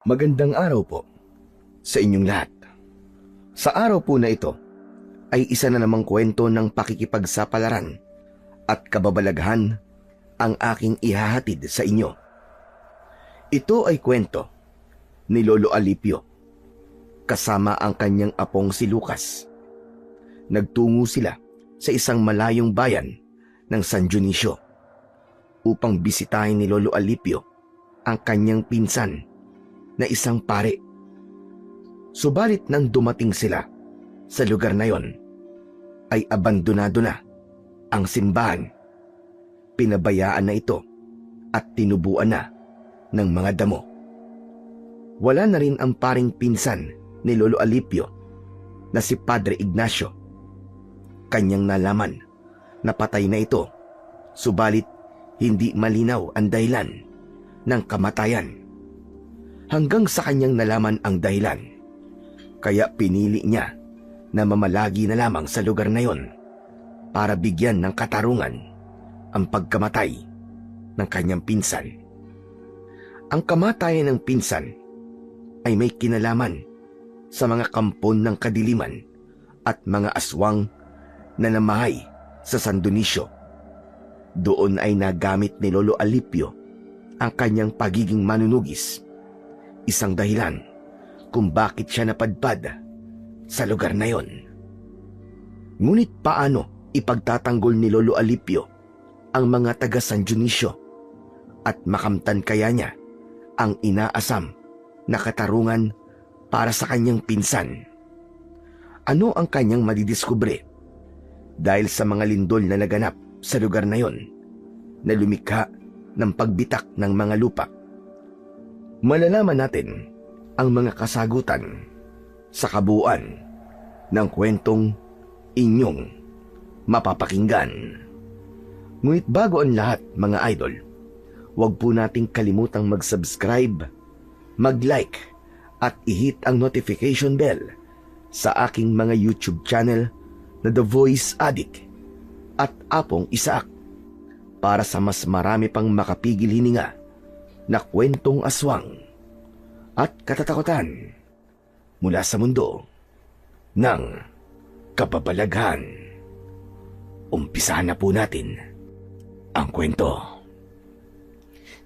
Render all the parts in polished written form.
Magandang araw po sa inyong lahat. Sa araw po na ito ay isa na namang kwento ng pakikipagsapalaran at kababalaghan ang aking ihahatid sa inyo. Ito ay kwento ni Lolo Alipio kasama ang kanyang apong si Lucas. Nagtungo sila sa isang malayong bayan ng San Dionisio upang bisitahin ni Lolo Alipio ang kanyang pinsan na isang pare. Subalit nang dumating sila sa lugar na yon, ay abandonado na ang simbahan. Pinabayaan na ito at tinubuan na ng mga damo. Wala na rin ang paring pinsan ni Lolo Alipio na si Padre Ignacio. Kanyang nalaman na patay na ito, subalit hindi malinaw ang dahilan ng kamatayan. Hanggang sa kanyang nalaman ang dahilan, kaya pinili niya na mamalagi na lamang sa lugar na yon para bigyan ng katarungan ang pagkamatay ng kanyang pinsan. Ang kamatayan ng pinsan ay may kinalaman sa mga kampon ng kadiliman at mga aswang na namahay sa San Dionisio. Doon ay nagamit ni Lolo Alipio ang kanyang pagiging manunugis, isang dahilan kung bakit siya napadpad sa lugar na yon. Ngunit paano ipagtatanggol ni Lolo Alipio ang mga taga San Dionisio at makamtan kaya niya ang inaasam na katarungan para sa kanyang pinsan? Ano ang kanyang madidiskubre dahil sa mga lindol na naganap sa lugar na yon na lumikha ng pagbitak ng mga lupa? Malalaman natin ang mga kasagutan sa kabuuan ng kwentong inyong mapapakinggan. Ngunit bago ang lahat, mga idol, huwag po nating kalimutang mag-subscribe, mag-like at i-hit ang notification bell sa aking mga YouTube channel na The Voice Addict at Apong Isaac para sa mas marami pang makapigil hininga na kwentong aswang at katatakutan mula sa mundo ng kababalaghan. Umpisahan na po natin ang kwento.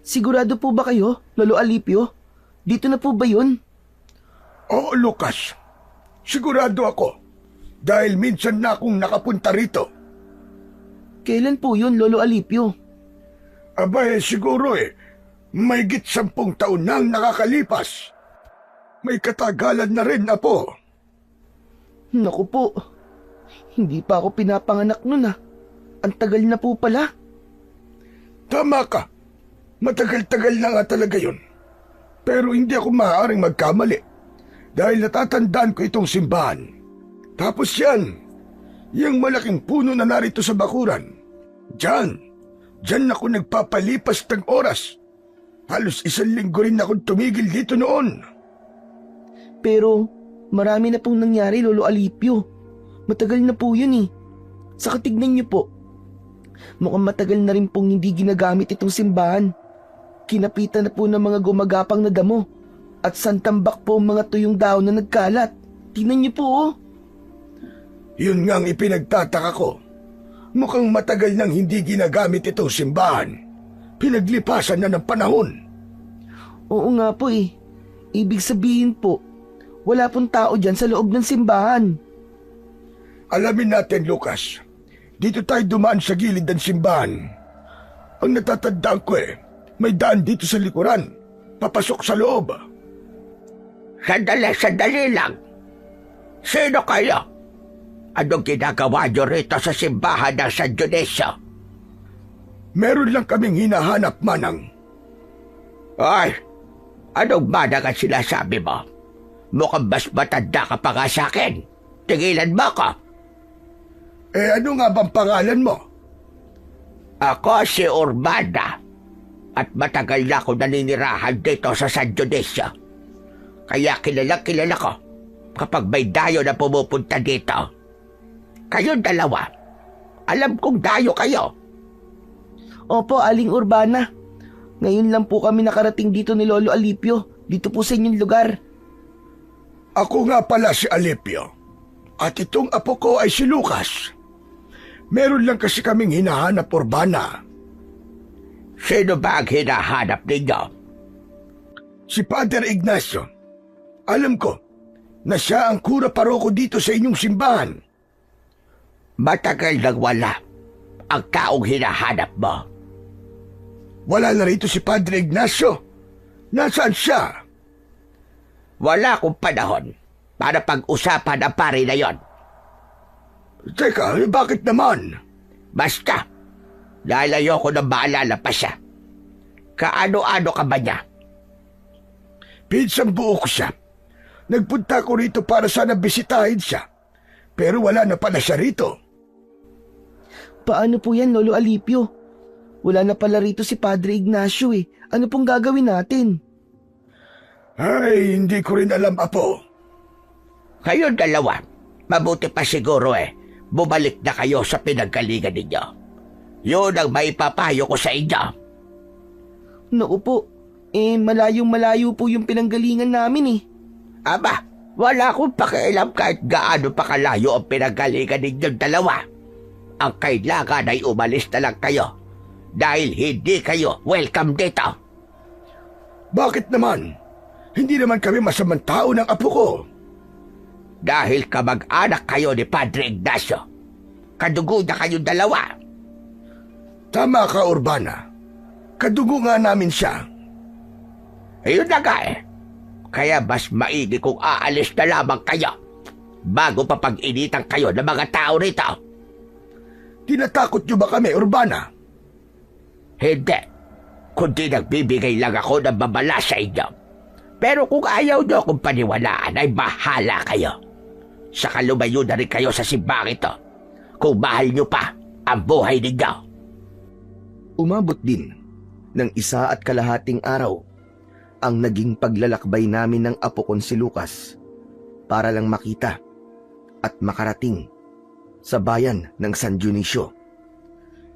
Sigurado po ba kayo, Lolo Alipio? Dito na po ba yun? Oo, Lucas. Sigurado ako. Dahil minsan na akong nakapunta rito. Kailan po yun, Lolo Alipio? Abay, siguro may 10 taon nang nakakalipas. May katagalan na rin, Apo. Naku po, hindi pa ako pinapanganak nun ah. Ang tagal na po pala. Tama ka. Matagal-tagal na nga talaga yun. Pero hindi ako maaaring magkamali. Dahil natatandaan ko itong simbahan. Tapos yan, yung malaking puno na narito sa bakuran. Diyan ako nagpapalipas ng oras. Halos 1 linggo rin akong tumigil dito noon. Pero marami na pong nangyari, Lolo Alipio. Matagal na po yun eh. Saka tignan niyo po. Mukhang matagal na rin pong hindi ginagamit itong simbahan. Kinapitan na po ng mga gumagapang na damo. At santambak po ang mga tuyong daon na nagkalat. Tingnan niyo po oh. Yun nga ang ipinagtataka ko. Mukhang matagal nang hindi ginagamit itong simbahan. Pinaglipasan na ng panahon. Oo nga po eh. Ibig sabihin po, wala pong tao dyan sa loob ng simbahan. Alamin natin, Lucas. Dito tayo dumaan sa gilid ng simbahan. Ang natatandaan ko may daan dito sa likuran. Papasok sa loob. Sandali lang. Sino kayo? Anong ginagawa nyo rito sa simbahan ng San Dionisio? Meron lang kaming hinahanap, Manang. Ay, anong manang ang sinasabi mo? Mukhang mas matanda ka pa nga sa akin. Tigilan mo ko. Ano nga bang pangalan mo? Ako si Urbana. At matagal na ako naninirahan dito sa San Dionisio. Kaya kilala ko kapag may dayo na pumupunta dito. Kayong dalawa, alam kong dayo kayo. Opo, Aling Urbana. Ngayon lang po kami nakarating dito ni Lolo Alipio Dito po sa inyong lugar. Ako nga pala si Alipio. At itong apo ko ay si Lucas. Meron lang kasi kaming hinahanap, Urbana. Sino ba ang hinahanap ninyo? Si Father Ignacio. Alam ko na siya ang kura paroko dito sa inyong simbahan. Matagal nang wala ang taong hinahanap mo. Wala na rito si Padre Ignacio. Nasaan siya? Wala akong panahon para pag-usapan ang pare na yon. Teka, bakit naman? Basta, dahil ayoko na maalala pa siya. Kaano-ano ka ba niya? Pinsang buo ko siya. Nagpunta ko rito para sana bisitahin siya. Pero wala na pala siya rito. Paano po yan, Lolo Alipio? Wala na pala rito si Padre Ignacio eh. Ano pong gagawin natin? Ay, hindi ko rin alam, Apo. Kayong dalawa, mabuti pa siguro bumalik na kayo sa pinanggalingan ninyo. Yun ang maipapayo ko sa inyo. Naku po, malayong-malayo po yung pinanggalingan namin eh. Aba, wala akong pakialam kahit gaano pa kalayo ang pinanggalingan ninyong dalawa. Ang kailangan ay umalis na lang kayo dahil hindi kayo welcome dito. Bakit naman? Hindi naman kami masamang tao ng apo ko. Dahil kamag-anak kayo ni Padre Ignacio. Kadugo na kayong dalawa. Tama ka, Urbana. Kadugo nga namin siya. Ayun na nga Kaya mas maigi kung aalis na lamang kayo bago pa pag-initan kayo ng mga tao rito. Tinatakot niyo ba kami, Urbana? Hindi. Kundi nagbibigay lang ako ng babala sa inyo. Pero kung ayaw niyo akong paniwalaan ay bahala kayo. Saka lumayo na rin kayo sa simbang ito kung mahal niyo pa ang buhay ninyo. Umabot din ng 1.5 araw ang naging paglalakbay namin ng apo kong si Lucas para lang makita at makarating sa bayan ng San Dionisio.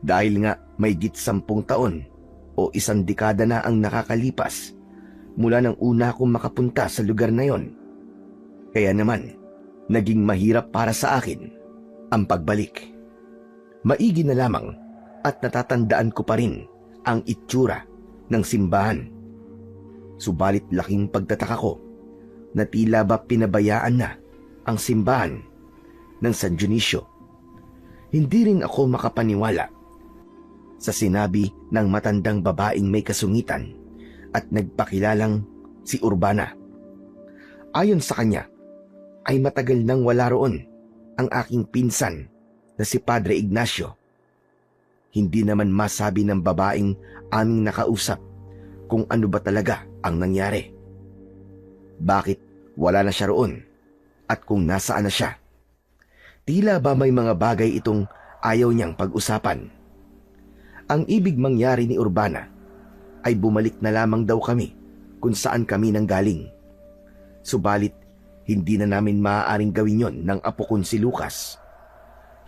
Dahil nga may 10 taon o 1 dekada na ang nakakalipas mula nang una akong makapunta sa lugar na yon. Kaya naman, naging mahirap para sa akin ang pagbalik. Maigi na lamang at natatandaan ko pa rin ang itsura ng simbahan. Subalit laking pagtataka ko na tila ba pinabayaan na ang simbahan ng San Dionisio. Hindi rin ako makapaniwala sa sinabi ng matandang babaeng may kasungitan at nagpakilalang si Urbana. Ayon sa kanya, ay matagal nang wala roon ang aking pinsan na si Padre Ignacio. Hindi naman masabi ng babaeng aming nakausap kung ano ba talaga ang nangyari. Bakit wala na siya roon at kung nasaan na siya? Tila ba may mga bagay itong ayaw niyang pag-usapan. Ang ibig mangyari ni Urbana ay bumalik na lamang daw kami kung saan kami nanggaling. Subalit, hindi na namin maaaring gawin yon ng apo kong si Lucas.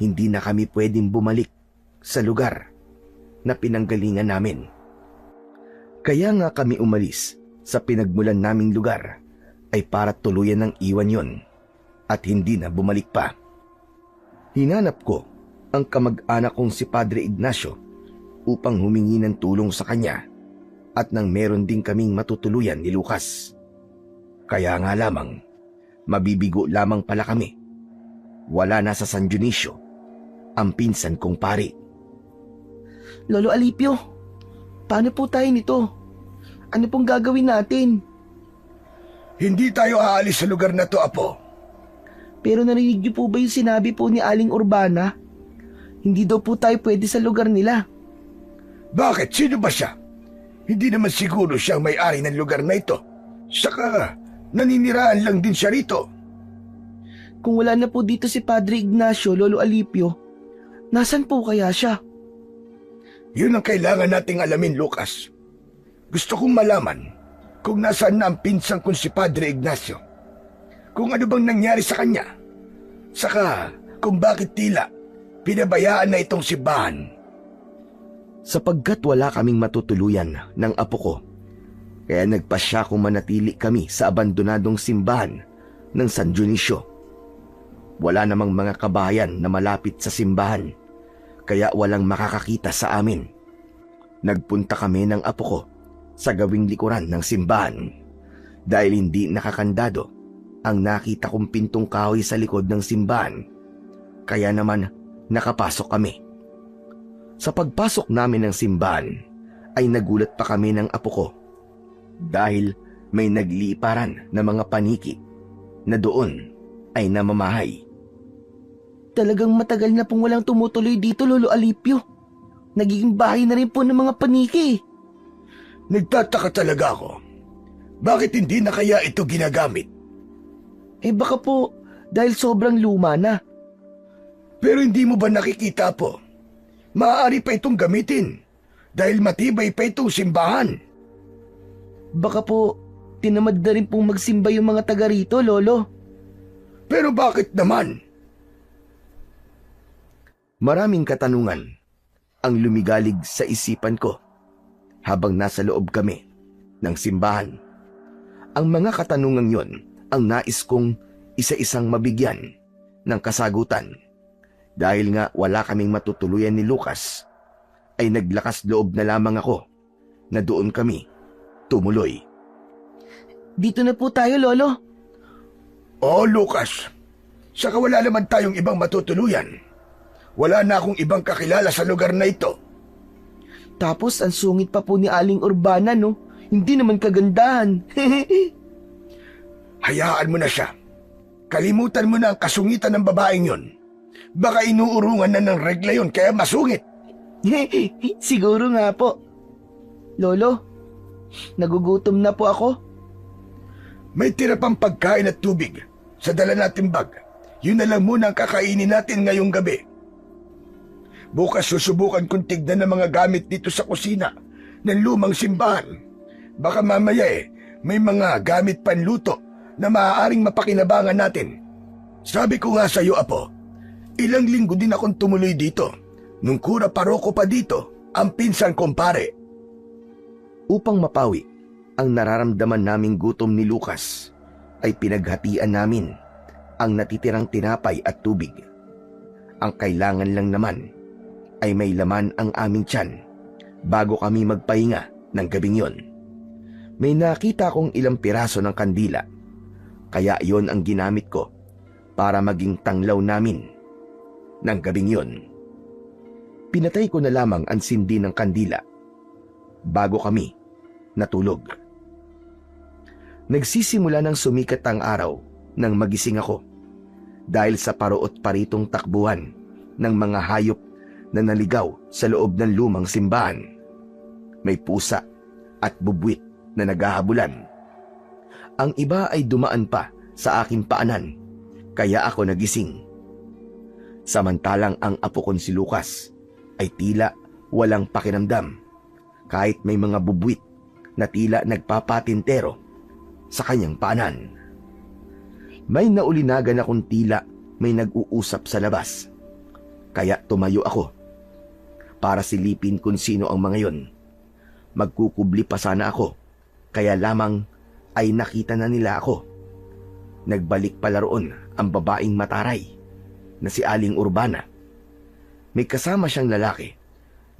Hindi na kami pwedeng bumalik sa lugar na pinanggalingan namin. Kaya nga kami umalis sa pinagmulan naming lugar ay para tuluyan ng iwan yon at hindi na bumalik pa. Hinanap ko ang kamag-anak kong si Padre Ignacio upang humingi ng tulong sa kanya at nang meron din kaming matutuluyan ni Lucas. Kaya nga lamang, mabibigo lamang pala kami. Wala na sa San Dionisio ang pinsan kong pari. Lolo Alipio, paano po tayo nito? Ano pong gagawin natin? Hindi tayo aalis sa lugar na to, Apo. Pero narinig niyo po ba yung sinabi po ni Aling Urbana? Hindi daw po tayo pwede sa lugar nila. Bakit? Sino ba siya? Hindi naman siguro siya ang may-ari ng lugar na ito. Saka, naniniraan lang din siya rito. Kung wala na po dito si Padre Ignacio, Lolo Alipio, nasan po kaya siya? Yun ang kailangan nating alamin, Lucas. Gusto kong malaman kung nasaan na ang pinsang kong si Padre Ignacio. Kung ano bang nangyari sa kanya. Saka, kung bakit tila pinabayaan na itong simbahan. Sapagkat wala kaming matutuluyan ng apo ko, Kaya nagpasya kung manatili kami sa abandonadong simbahan ng San Dionisio. Wala namang mga kabayan na malapit sa simbahan, kaya walang makakakita sa amin. Nagpunta kami ng apo ko sa gawing likuran ng simbahan dahil hindi nakakandado ang nakita kong pintong kahoy sa likod ng simbahan. Kaya naman nakapasok kami. Sa pagpasok namin ng simbahan ay nagulat pa kami ng apo ko dahil may nagliparan na mga paniki na doon ay namamahay. Talagang matagal na pong walang tumutuloy dito, Lolo Alipio. Nagiging bahay na rin po ng mga paniki. Nagtataka talaga ako. Bakit hindi na kaya ito ginagamit? Eh baka po dahil sobrang luma na. Pero hindi mo ba nakikita po? Maaari pa itong gamitin dahil matibay pa itong simbahan. Baka po tinamad na rin pong magsimba yung mga taga rito, Lolo. Pero bakit naman? Maraming katanungan ang lumigalig sa isipan ko habang nasa loob kami ng simbahan. Ang mga katanungang yon ang nais kong isa-isang mabigyan ng kasagutan. Dahil nga wala kaming matutuluyan ni Lucas, ay naglakas loob na lamang ako na doon kami tumuloy. Dito na po tayo, Lolo. Oh, Lucas. Saka wala naman tayong ibang matutuluyan. Wala na akong ibang kakilala sa lugar na ito. Tapos ang sungit pa po ni Aling Urbana, no? Hindi naman kagandahan. Hayaan mo na siya. Kalimutan mo na ang kasungitan ng babaeng yon. Baka inuurungan na ng regla yon kaya masungit. Siguro nga po. Lolo, nagugutom na po ako. May tira pang pagkain at tubig sa dala nating bag. Yun na lang muna ang kakainin natin ngayong gabi. Bukas susubukan kong tignan ng mga gamit dito sa kusina ng lumang simbahan. Baka mamaya may mga gamit panluto na maaaring mapakinabangan natin. Sabi ko nga sa iyo, Apo, ilang linggo din akong tumuloy dito. Nung kura paroko pa dito, ang pinsan kong pare. Upang mapawi ang nararamdaman naming gutom ni Lucas, ay pinaghatian namin ang natitirang tinapay at tubig. Ang kailangan lang naman ay may laman ang aming tiyan bago kami magpahinga ng gabing yon. May nakita kong ilang piraso ng kandila, kaya yon ang ginamit ko para maging tanglaw namin ng gabing yon. Pinatay ko na lamang ang sindi ng kandila bago kami natulog. Nagsisimula ng sumikat ang araw nang magising ako dahil sa paroot paritong takbuhan ng mga hayop na naligaw sa loob ng lumang simbahan. May pusa at bubwit na naghahabulan. Ang iba ay dumaan pa sa aking paanan, kaya ako nagising. Samantalang ang apo kong si Lucas ay tila walang pakiramdam kahit may mga bubwit na tila nagpapatintero sa kanyang paanan. May naulinagan akong tila may nag-uusap sa labas, kaya tumayo ako para silipin kung sino ang mga yon. Magkukubli pa sana ako, kaya lamang ay nakita na nila ako. Nagbalik pala roon ang babaeng mataray na si Aling Urbana. May kasama siyang lalaki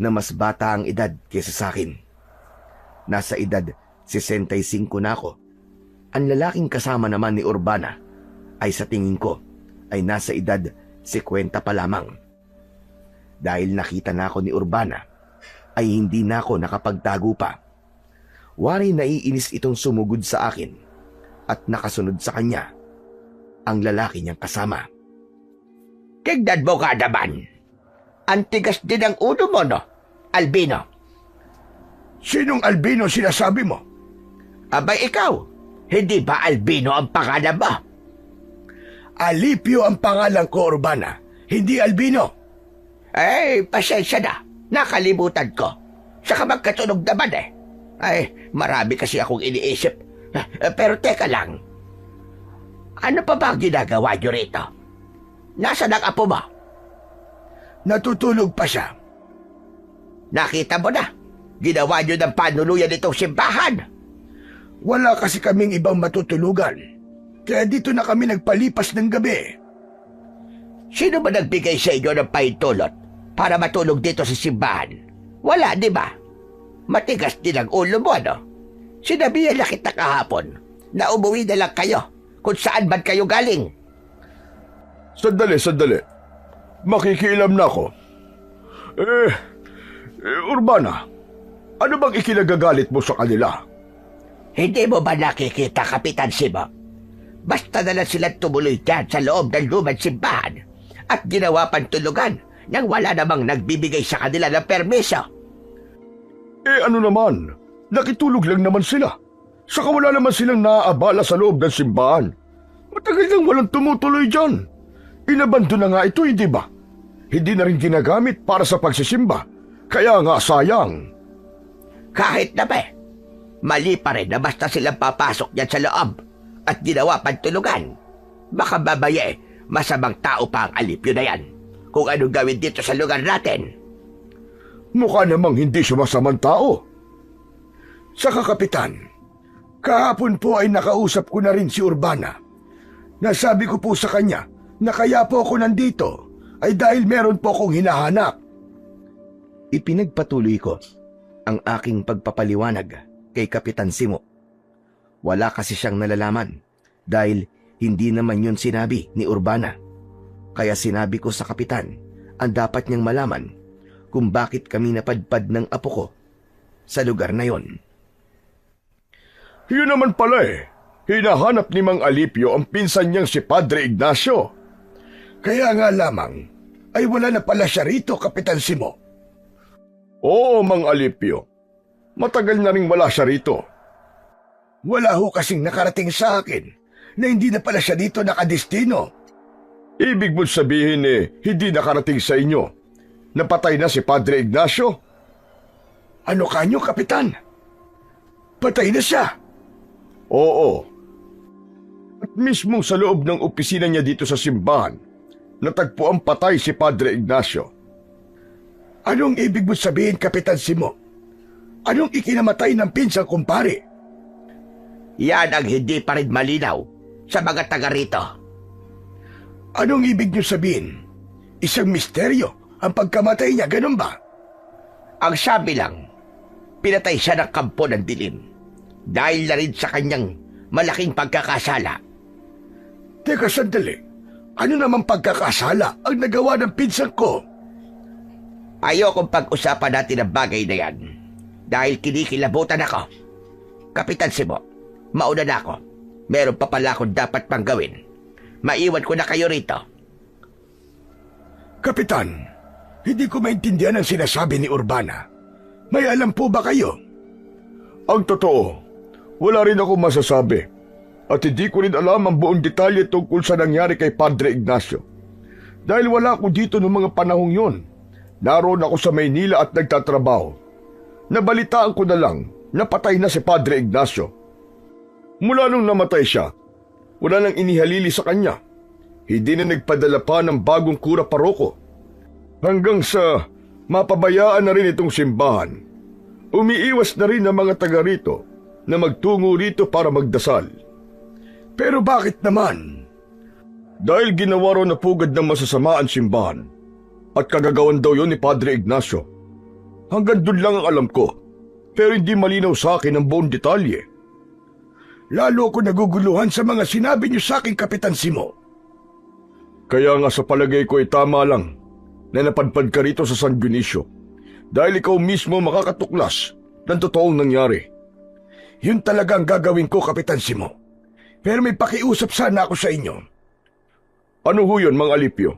na mas bata ang edad kaysa sa akin. Nasa edad 65 na ako. Ang lalaking kasama naman ni Urbana ay sa tingin ko ay nasa edad 50 pa lamang. Dahil nakita na ako ni Urbana, ay hindi na ako nakapagtago pa. Wari naiinis itong sumugod sa akin at nakasunod sa kanya ang lalaki niyang kasama. Tignan mo ka naman. Ang tigas din ang ulo mo, no, Albino? Sinong Albino sinasabi mo? Abay ikaw, hindi ba Albino ang pangalan mo? Alipio ang pangalan ko, Urbana, hindi Albino. Ay, pasensya na. Nakalimutan ko. Saka magkatunog naman Ay, marami kasi akong iniisip. Pero teka lang. Ano pa ba ang ginagawa nyo rito? Nasaan ang apo mo? Natutulog pa siya. Nakita mo na. Ginawa nyo ng panuluyan itong simbahan. Wala kasi kaming ibang matutulugan. Kaya dito na kami nagpalipas ng gabi. Sino ba nagbigay sa inyo ng pahintulot para matulog dito sa simbahan? Wala, di ba? Matigas din ang ulo mo, ano? Sinabihan na kita kahapon na umuwi na lang kayo kung saan man kayo galing. Sandali. Makikialam na ako. Urbana, ano bang ikinagagalit mo sa kanila? Hindi mo ba nakikita, Kapitan Simo? Basta na lang silang tumuloy dyan sa loob ng lumang simbahan at ginawa pang tulugan nang wala namang nagbibigay sa kanila ng permiso. Ano naman? Nakitulog lang naman sila. Saka wala naman silang naaabala sa loob ng simbahan. Matagal nang walang tumutuloy dyan. Inabando na nga ito, hindi ba? Hindi na rin ginagamit para sa pagsisimba. Kaya nga sayang. Kahit na ba, mali pa rin na basta silang papasok dyan sa loob at ginawa pang tulugan. Baka babaya masamang tao pa ang alipyo na yan kung anong gawin dito sa lugar natin. Mukha namang hindi siya masamang tao. Saka Kapitan, kahapon po ay nakausap ko na rin si Urbana. Nasabi ko po sa kanya na kaya po ako nandito ay dahil meron po akong hinahanap. Ipinagpatuloy ko ang aking pagpapaliwanag kay Kapitan Simo. Wala kasi siyang nalalaman dahil hindi naman yun sinabi ni Urbana. Kaya sinabi ko sa Kapitan ang dapat niyang malaman kung bakit kami napadpad ng apo ko sa lugar na yon. Yun naman pala hinahanap ni Mang Alipio ang pinsan niyang si Padre Ignacio. Kaya nga lamang ay wala na pala siya rito, Kapitan Simo. Oo, Mang Alipio. Matagal na rin wala siya rito. Wala ho kasing nakarating sa akin na hindi na pala siya dito nakadestino. Ibig mo sabihin hindi nakarating sa inyo. Napatay na si Padre Ignacio? Ano kanyo, Kapitan? Patay na siya? Oo. At mismo sa loob ng opisina niya dito sa simbahan, natagpo ang patay si Padre Ignacio. Anong ibig mo sabihin, Kapitan Simo? Anong ikinamatay ng pinsang kumpare? Yan ang hindi pa rin malinaw sa mga taga rito. Anong ibig niyo sabihin? Isang misteryo ang pagkamatay niya, ganun ba? Ang sabi lang, pinatay siya ng kampo ng dilim dahil na rin sa kanyang malaking pagkakasala. Teka sandali, ano namang pagkakasala ang nagawa ng pinsan ko? Ayokong pag-usapan natin ang bagay na yan dahil kinikilabutan ako. Kapitan Simo, mauna na ako. Meron pa pala akong dapat pang gawin. Maiwan ko na kayo rito. Kapitan, hindi ko maintindihan ang sinasabi ni Urbana. May alam po ba kayo? Ang totoo, wala rin ako masasabi. At hindi ko rin alam ang buong detalye tungkol sa nangyari kay Padre Ignacio. Dahil wala ako dito noong mga panahong yon. Naroon ako sa Maynila at nagtatrabaho. Nabalitaan ko na lang na patay na si Padre Ignacio. Mula nung namatay siya, wala nang inihalili sa kanya. Hindi na nagpadala pa ng bagong kura paroko. Hanggang sa mapabayaan na rin itong simbahan. Umiiwas na rin ang mga taga rito na magtungo rito para magdasal. Pero bakit naman? Dahil ginawa raw na pugad ng masasama ang simbahan at kagagawan daw yon ni Padre Ignacio. Hanggang doon lang ang alam ko, pero hindi malinaw sa akin ang buong detalye. Lalo ko naguguluhan sa mga sinabi niyo sa akin, Kapitan Simo. Kaya nga sa palagay ko ay tama lang na napadpad ka rito sa San Dionisio dahil ikaw mismo makakatuklas ng totoong nangyari. Yun talaga ang gagawin ko, Kapitan Simo. Pero may pakiusap sana ako sa inyo. Ano ho yun, Mang Alipio?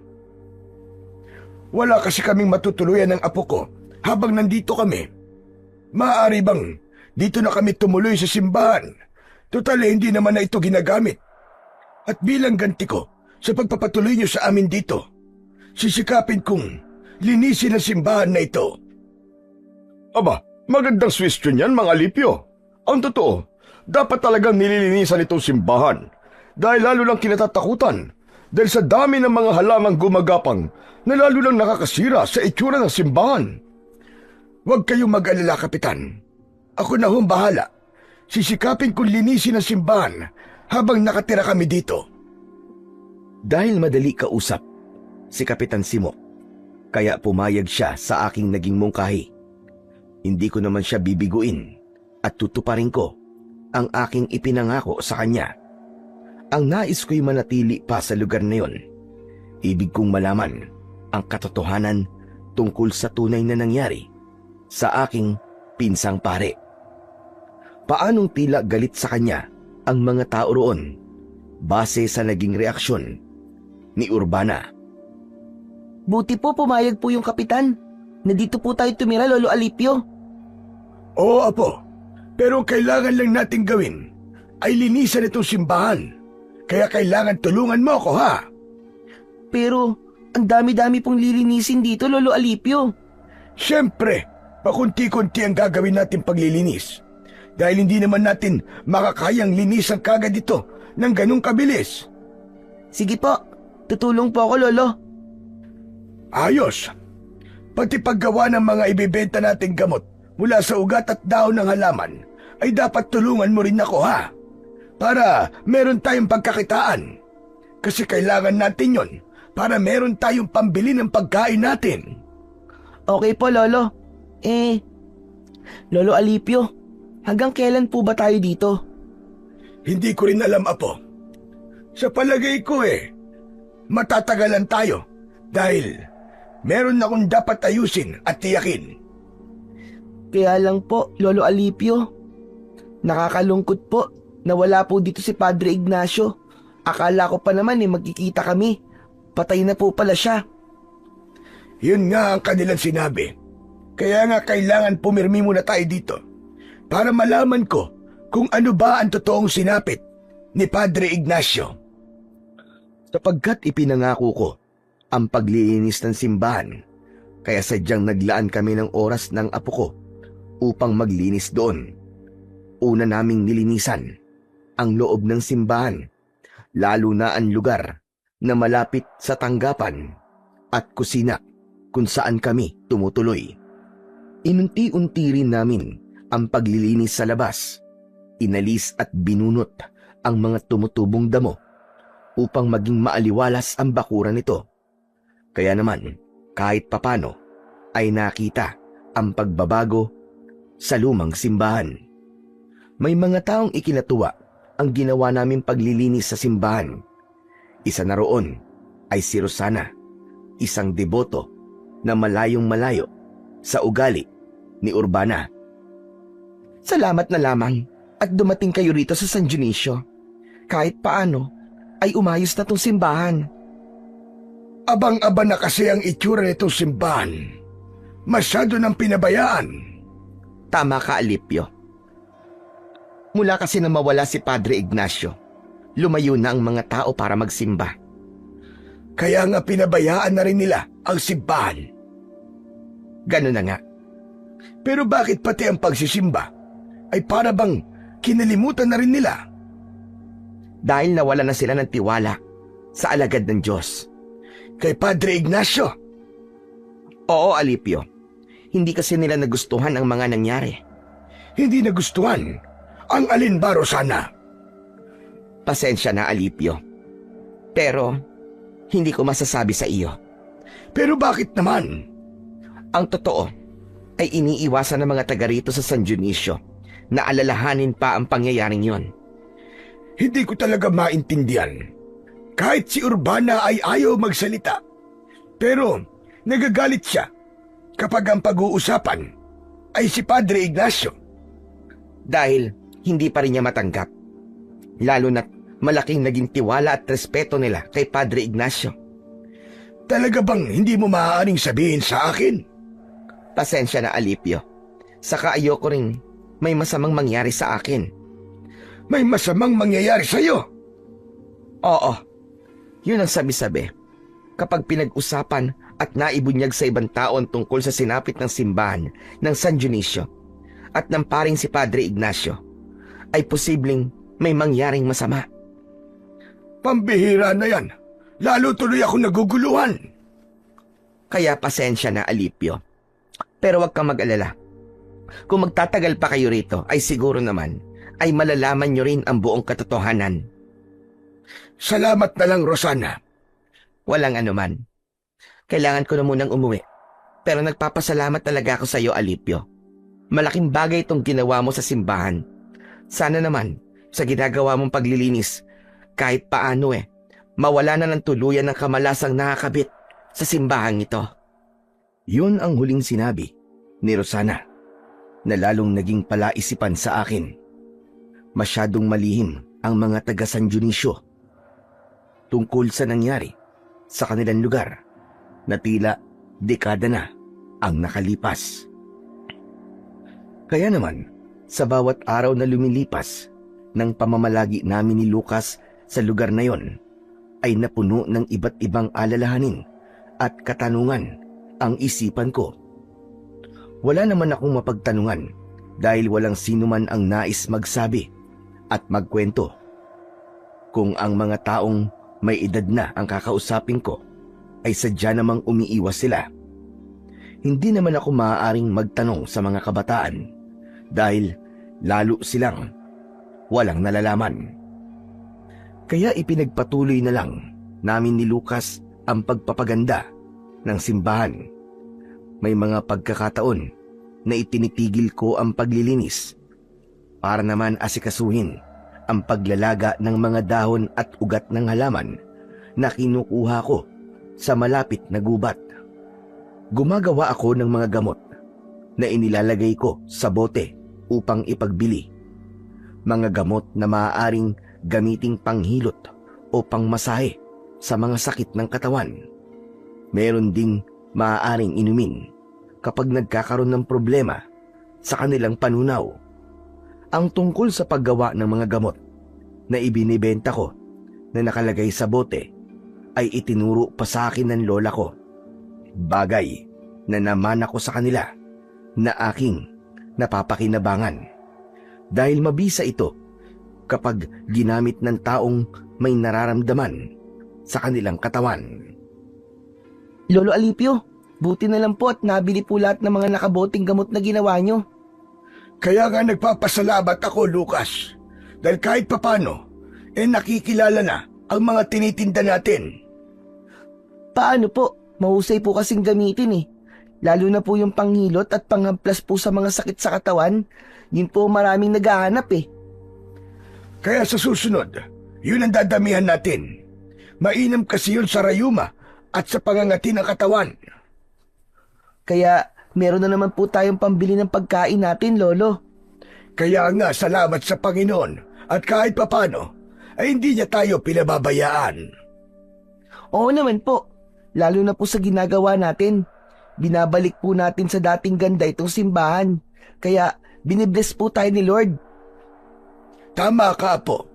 Wala kasi kaming matutuluyan ng apo ko habang nandito kami. Maaari bang dito na kami tumuloy sa simbahan? Total hindi naman na ito ginagamit. At bilang ganti ko sa pagpapatuloy niyo sa amin dito, sisikapin kong linisin ang simbahan na ito. Aba, magandang suggestion yan, Mang Alipio. Ang totoo, dapat talagang nililinisan itong simbahan dahil lalo lang kinatatakutan dahil sa dami ng mga halamang gumagapang na lalo lang nakakasira sa itsura ng simbahan. Huwag kayong mag-alala, Kapitan. Ako na hong bahala. Sisikapin kong linisin ang simbahan habang nakatira kami dito. Dahil madali kausap si Kapitan Simo, kaya pumayag siya sa aking naging mungkahi. Hindi ko naman siya bibiguin at tutuparin ko ang aking ipinangako sa kanya. Ang nais ko'y manatili pa sa lugar na yon. Ibig kong malaman ang katotohanan tungkol sa tunay na nangyari sa aking pinsang pare. Paanong tila galit sa kanya ang mga tao roon base sa naging reaksyon ni Urbana. Buti po pumayag po yung kapitan. Na dito po tayo tumira, Lolo Alipio. Oo, Apo. Pero ang kailangan lang natin gawin ay linisan itong simbahan. Kaya kailangan tulungan mo ako, ha? Pero ang dami-dami pong lilinisin dito, Lolo Alipio. Siyempre, pakunti-kunti ang gagawin natin paglilinis. Dahil hindi naman natin makakayang linisan kagad ito ng ganung kabilis. Sige po, tutulong po ako, Lolo. Ayos. Pati paggawa ng mga ibibenta nating gamot mula sa ugat at dahon ng halaman ay dapat tulungan mo rin ako, ha? Para meron tayong pagkakitaan. Kasi kailangan natin yon para meron tayong pambili ng pagkain natin. Okay po, Lolo. Lolo Alipio, hanggang kailan po ba tayo dito? Hindi ko rin alam, Apo. Sa palagay ko matatagalan tayo dahil meron akong dapat ayusin at tiyakin. Kaya lang po, Lolo Alipio. Nakakalungkot po na wala po dito si Padre Ignacio. Akala ko pa naman magkikita kami. Patay na po pala siya. Yun nga ang kanilang sinabi. Kaya nga kailangan pumirmi muna tayo dito para malaman ko kung ano ba ang totoong sinapit ni Padre Ignacio. Sapagkat ipinangako ko ang paglilinis ng simbahan, kaya sadyang naglaan kami ng oras ng apo ko upang maglinis doon. Una naming nilinisan ang loob ng simbahan, lalo na ang lugar na malapit sa tanggapan at kusina kung saan kami tumutuloy. Inunti-unti rin namin ang paglilinis sa labas. Inalis at binunot ang mga tumutubong damo upang maging maaliwalas ang bakuran nito. Kaya naman, kahit papano, ay nakita ang pagbabago sa lumang simbahan. May mga taong ikinatuwa ang ginawa naming paglilinis sa simbahan. Isa na roon ay si Rosana, isang deboto na malayong malayo sa ugali ni Urbana. Salamat na lamang at dumating kayo rito sa San Dionisio. Kahit paano ay umayos na tong simbahan. Abang-aba na kasi ang itsura nitong simbahan. Masyado nang pinabayaan. Tama ka, Alipio. Mula kasi na mawala si Padre Ignacio, lumayo na ang mga tao para magsimba. Kaya nga pinabayaan na rin nila ang simbahan. Ganun na nga. Pero bakit pati ang pagsisimba ay para bang kinalimutan na rin nila? Dahil nawala na sila ng tiwala sa alagad ng Diyos. Kay Padre Ignacio? Oo, Alipio. Hindi kasi nila nagustuhan ang mga nangyari. Hindi nagustuhan ang alin ba, Rosana? Pasensya na, Alipio. Pero hindi ko masasabi sa iyo. Pero bakit naman? Ang totoo ay iniiwasan ng mga taga rito sa San Dionisio na alalahanin pa ang pangyayaring yon. Hindi ko talaga maintindihan. Kahit si Urbana ay ayaw magsalita. Pero nagagalit siya kapag ang pag-uusapan ay si Padre Ignacio. Dahil hindi pa rin niya matanggap. Lalo na't malaking naging tiwala at respeto nila kay Padre Ignacio. Talaga bang hindi mo maaaring sabihin sa akin? Pasensya na, Alipio. Saka ayoko rin may masamang mangyari sa akin. May masamang mangyayari sa'yo? Oo. Yun ang sabi-sabi. Kapag pinag-usapan at naibunyag sa ibang tao ang tungkol sa sinapit ng simbahan ng San Dionisio at ng paring si Padre Ignacio, ay posibleng may mangyaring masama. Pambihira na yan. Lalo tuloy ako naguguluhan. Kaya pasensya na, Alipio. Pero huwag kang mag-alala. Kung magtatagal pa kayo rito, ay siguro naman ay malalaman nyo rin ang buong katotohanan. Salamat na lang, Rosana. Walang anuman. Kailangan ko na munang umuwi. Pero nagpapasalamat talaga ako sa iyo, Alipio. Malaking bagay itong ginawa mo sa simbahan. Sana naman, sa ginagawa mong paglilinis, kahit paano mawala na ng tuluyan ng kamalasang nakakabit sa simbahang ito. Yun ang huling sinabi ni Rosana na lalong naging palaisipan sa akin. Masyadong malihim ang mga taga San Dionisio tungkol sa nangyari sa kanilang lugar na tila dekada na ang nakalipas. Kaya naman, sa bawat araw na lumilipas ng pamamalagi namin ni Lucas sa lugar na yon, ay napuno ng iba't ibang alalahanin at katanungan ang isipan ko. Wala naman akong mapagtanungan dahil walang sino man ang nais magsabi at magkwento. Kung ang mga taong may edad na ang kakausapin ko ay sadya namang umiiwas sila, hindi naman ako maaaring magtanong sa mga kabataan dahil lalo silang walang nalalaman. Kaya ipinagpatuloy na lang namin ni Lucas ang pagpapaganda ng simbahan. May mga pagkakataon na itinitigil ko ang paglilinis para naman asikasuhin ang paglalaga ng mga dahon at ugat ng halaman na kinukuha ko sa malapit na gubat. Gumagawa ako ng mga gamot na inilalagay ko sa bote upang ipagbili. Mga gamot na maaaring gamiting panghilot o pangmasahe sa mga sakit ng katawan. Meron ding maaaring inumin kapag nagkakaroon ng problema sa kanilang panunaw. Ang tungkol sa paggawa ng mga gamot na ibinibenta ko na nakalagay sa bote ay itinuro pa sa akin ng lola ko. Bagay na naman ako sa kanila na aking napapakinabangan dahil mabisa ito kapag ginamit ng taong may nararamdaman sa kanilang katawan. Lolo Alipio, buti na lang po at nabili po lahat ng mga nakaboting gamot na ginawa nyo. Kaya nga nagpapasalamat ako, Lucas. Dahil kahit papano, nakikilala na ang mga tinitinda natin. Paano po? Mahusay po kasing gamitin Lalo na po yung panghilot at panghamplas po sa mga sakit sa katawan. Yun po maraming naghahanap Kaya sa susunod, yun ang dadamihan natin. Mainam kasi yun sa rayuma at sa pangangati ng katawan. Kaya meron na naman po tayong pambili ng pagkain natin, Lolo. Kaya nga salamat sa Panginoon at kahit papano ay hindi niya tayo pinababayaan. Oo naman po, lalo na po sa ginagawa natin. Binabalik po natin sa dating ganda itong simbahan. Kaya binibless po tayo ni Lord. Tama ka po.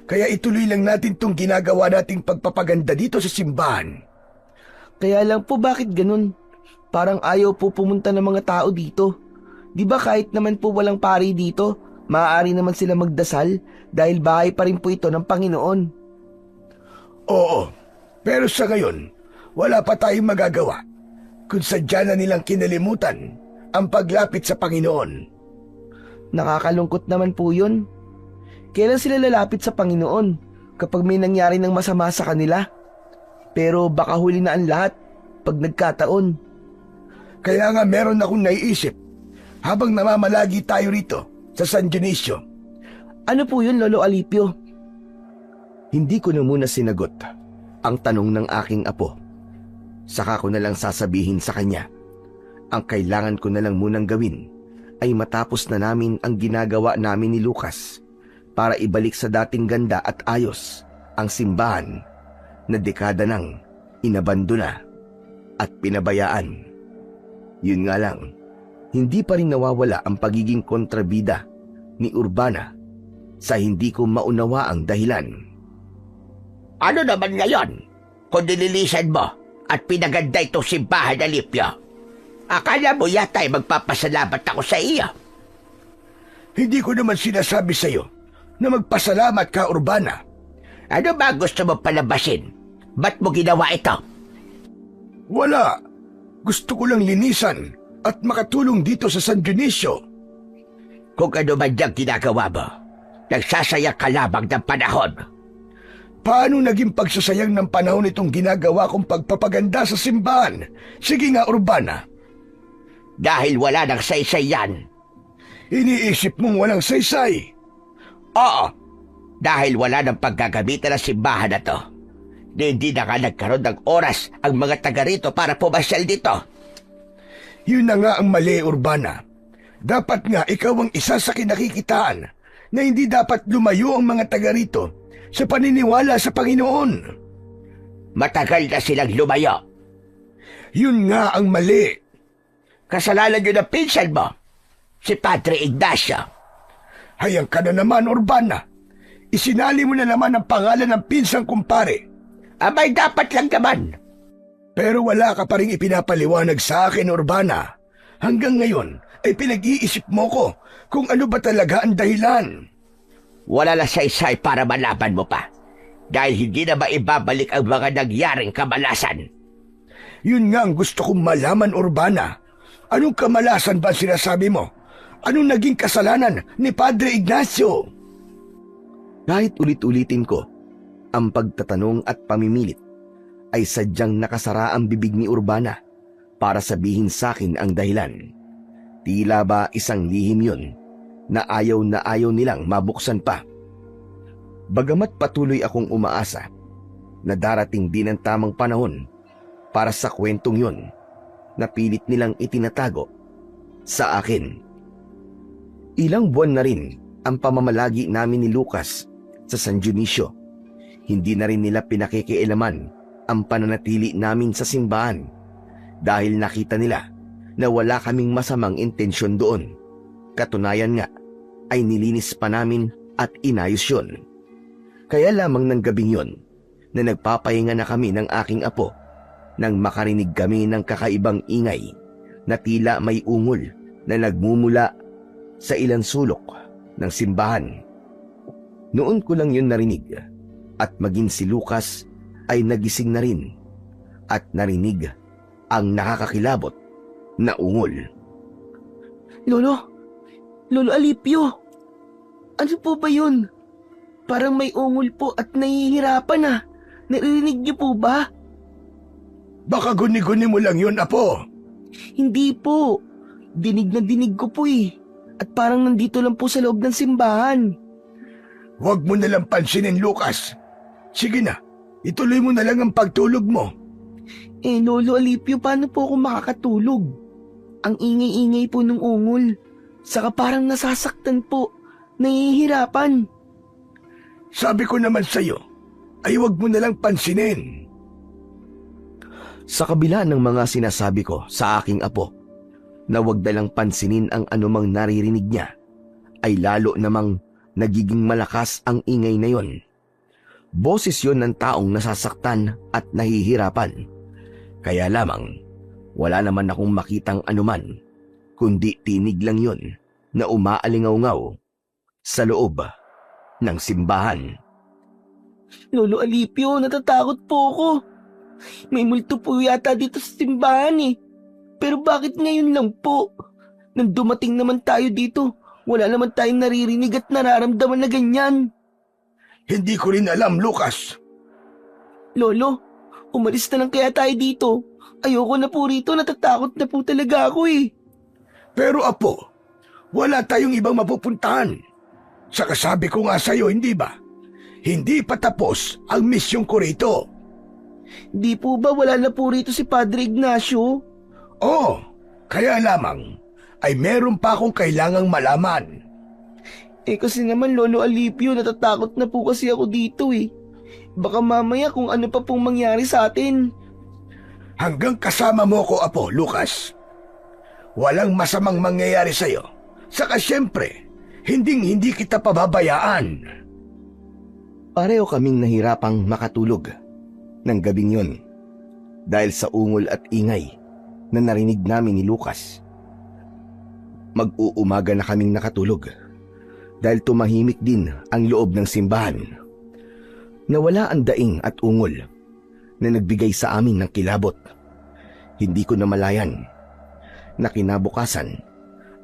Kaya ituloy lang natin tong ginagawa nating pagpapaganda dito sa simbahan. Kaya lang po bakit ganun? Parang ayaw po pumunta ng mga tao dito. Di ba kahit naman po walang pari dito, maaari naman sila magdasal dahil bahay pa rin po ito ng Panginoon. Oo, pero sa ngayon, wala pa tayong magagawa kung sadya na nilang kinalimutan ang paglapit sa Panginoon. Nakakalungkot naman po yun. Kailan sila lalapit sa Panginoon kapag may nangyari ng masama sa kanila? Pero baka huli na ang lahat pag nagkataon. Kaya nga meron akong naiisip habang namamalagi tayo rito sa San Dionisio. Ano po yun, Lolo Alipio? Hindi ko na muna sinagot ang tanong ng aking apo. Saka ko na lang sasabihin sa kanya. Ang kailangan ko na lang munang gawin ay matapos na namin ang ginagawa namin ni Lucas para ibalik sa dating ganda at ayos ang simbahan na dekada nang inabandona at pinabayaan. Yun nga lang, hindi pa rin nawawala ang pagiging kontrabida ni Urbana sa hindi ko maunawa ang dahilan. Ano naman ngayon kung nililisan mo at pinaganda itong simbahan, Alipio? Akala mo yata ay magpapasalamat ako sa iyo. Hindi ko naman sinasabi sa iyo na magpasalamat ka, Urbana. Ano ba gusto mo palabasin? Ba't mo ginawa ito? Wala. Gusto ko lang linisan at makatulong dito sa San Dionisio. Kung ano man diyang ginagawa mo, Nagsasayang ka lamang ng panahon. Paano naging pagsasayang ng panahon itong ginagawa kong pagpapaganda sa simbahan? Sige nga, Urbana. Dahil wala nang saysay yan. Iniisip mong walang saysay. Oo, dahil wala nang paggagamitan ng simbahan na to. Hindi na nga nagkaroon ng oras ang mga taga rito para pumasyal dito. Yun na nga ang mali, Urbana. Dapat nga ikaw ang isa sa kinakikitaan na hindi dapat lumayo ang mga taga rito sa paniniwala sa Panginoon. Matagal na silang lumayo. Yun nga ang mali. Kasalanan yun ng pinsan mo, si Padre Ignacio. Hayang ka na naman, Urbana. Isinali mo na naman ang pangalan ng pinsang kumpare. Abay, dapat lang naman. Pero wala ka pa rin ipinapaliwanag sa akin, Urbana. Hanggang ngayon ay pinag-iisip mo ko kung ano ba talaga ang dahilan. Wala na saysay para malaman mo pa. Dahil hindi na maibabalik ang mga nangyaring kamalasan. Yun nga ang gusto kong malaman, Urbana. Anong kamalasan ba sinasabi mo? Anong naging kasalanan ni Padre Ignacio? Kahit ulit-ulitin ko, ang pagtatanong at pamimilit ay sadyang nakasara ang bibig ni Urbana para sabihin sa akin ang dahilan. Tila ba isang lihim yun na ayaw nilang mabuksan pa. Bagamat patuloy akong umaasa na darating din ang tamang panahon para sa kwentong yun na pilit nilang itinatago sa akin. Ilang buwan na rin ang pamamalagi namin ni Lucas sa San Dionisio. Hindi na rin nila pinakikialaman ang pananatili namin sa simbahan dahil nakita nila na wala kaming masamang intensyon doon. Katunayan nga ay nilinis pa namin at inayos yun. Kaya lamang ng gabing yun na nagpapahinga na kami ng aking apo nang makarinig kami ng kakaibang ingay na tila may ungol na nagmumula sa ilang sulok ng simbahan. Noon ko lang yun narinig at maging si Lucas ay nagising na rin at narinig ang nakakakilabot na ungol. Lolo Alipio, ano po ba yun? Parang may ungol po at nahihirapan na. Narinig niyo po ba? Baka guni-guni mo lang yun, Apo. Hindi po. Dinig na dinig ko po eh. At parang nandito lang po sa loob ng simbahan. Huwag mo nalang pansinin, Lucas. Sige na, ituloy mo na lang ang pagtulog mo. Lolo Alipio, paano po ako makakatulog? Ang ingay-ingay po ng ungol. Saka parang nasasaktan po. Nahihirapan. Sabi ko naman sa'yo, ay huwag mo nalang pansinin. Sa kabila ng mga sinasabi ko sa aking apo na huwag dalang pansinin ang anumang naririnig niya, ay lalo namang nagiging malakas ang ingay na yon. Boses yon ng taong nasasaktan at nahihirapan. Kaya lamang, wala naman akong makitang anuman, kundi tinig lang yon na umaalingaw-ngaw sa loob ng simbahan. Lolo Alipio, natatakot po ako. May multo po yata dito sa simbahan eh. Pero bakit ngayon lang po? Nang dumating naman tayo dito, wala naman tayong naririnig at nararamdaman na ganyan. Hindi ko rin alam, Lucas. Lolo, umalis na lang kaya tayo dito. Ayoko na po rito, natatakot na po talaga ako eh. Pero Apo, wala tayong ibang mapupuntahan. Saka sabi ko nga sa'yo, hindi ba? Hindi pa tapos ang misyon ko rito. Di po ba wala na po rito si Padre Ignacio? Oo, kaya lamang ay meron pa akong kailangang malaman. Kasi naman Lolo Alipio, natatakot na po kasi ako dito eh. Baka mamaya kung ano pa pong mangyari sa atin. Hanggang kasama mo ko, Apo, Lucas. Walang masamang mangyayari sa'yo. Saka siyempre, hindi kita pababayaan. Pareho kaming nahirapang makatulog ng gabing yun dahil sa ungol at ingay na narinig namin ni Lucas. Mag-uumaga na kaming nakatulog dahil tumahimik din ang loob ng simbahan. Nawala ang daing at ungol na nagbigay sa amin ng kilabot. Hindi ko namalayan na kinabukasan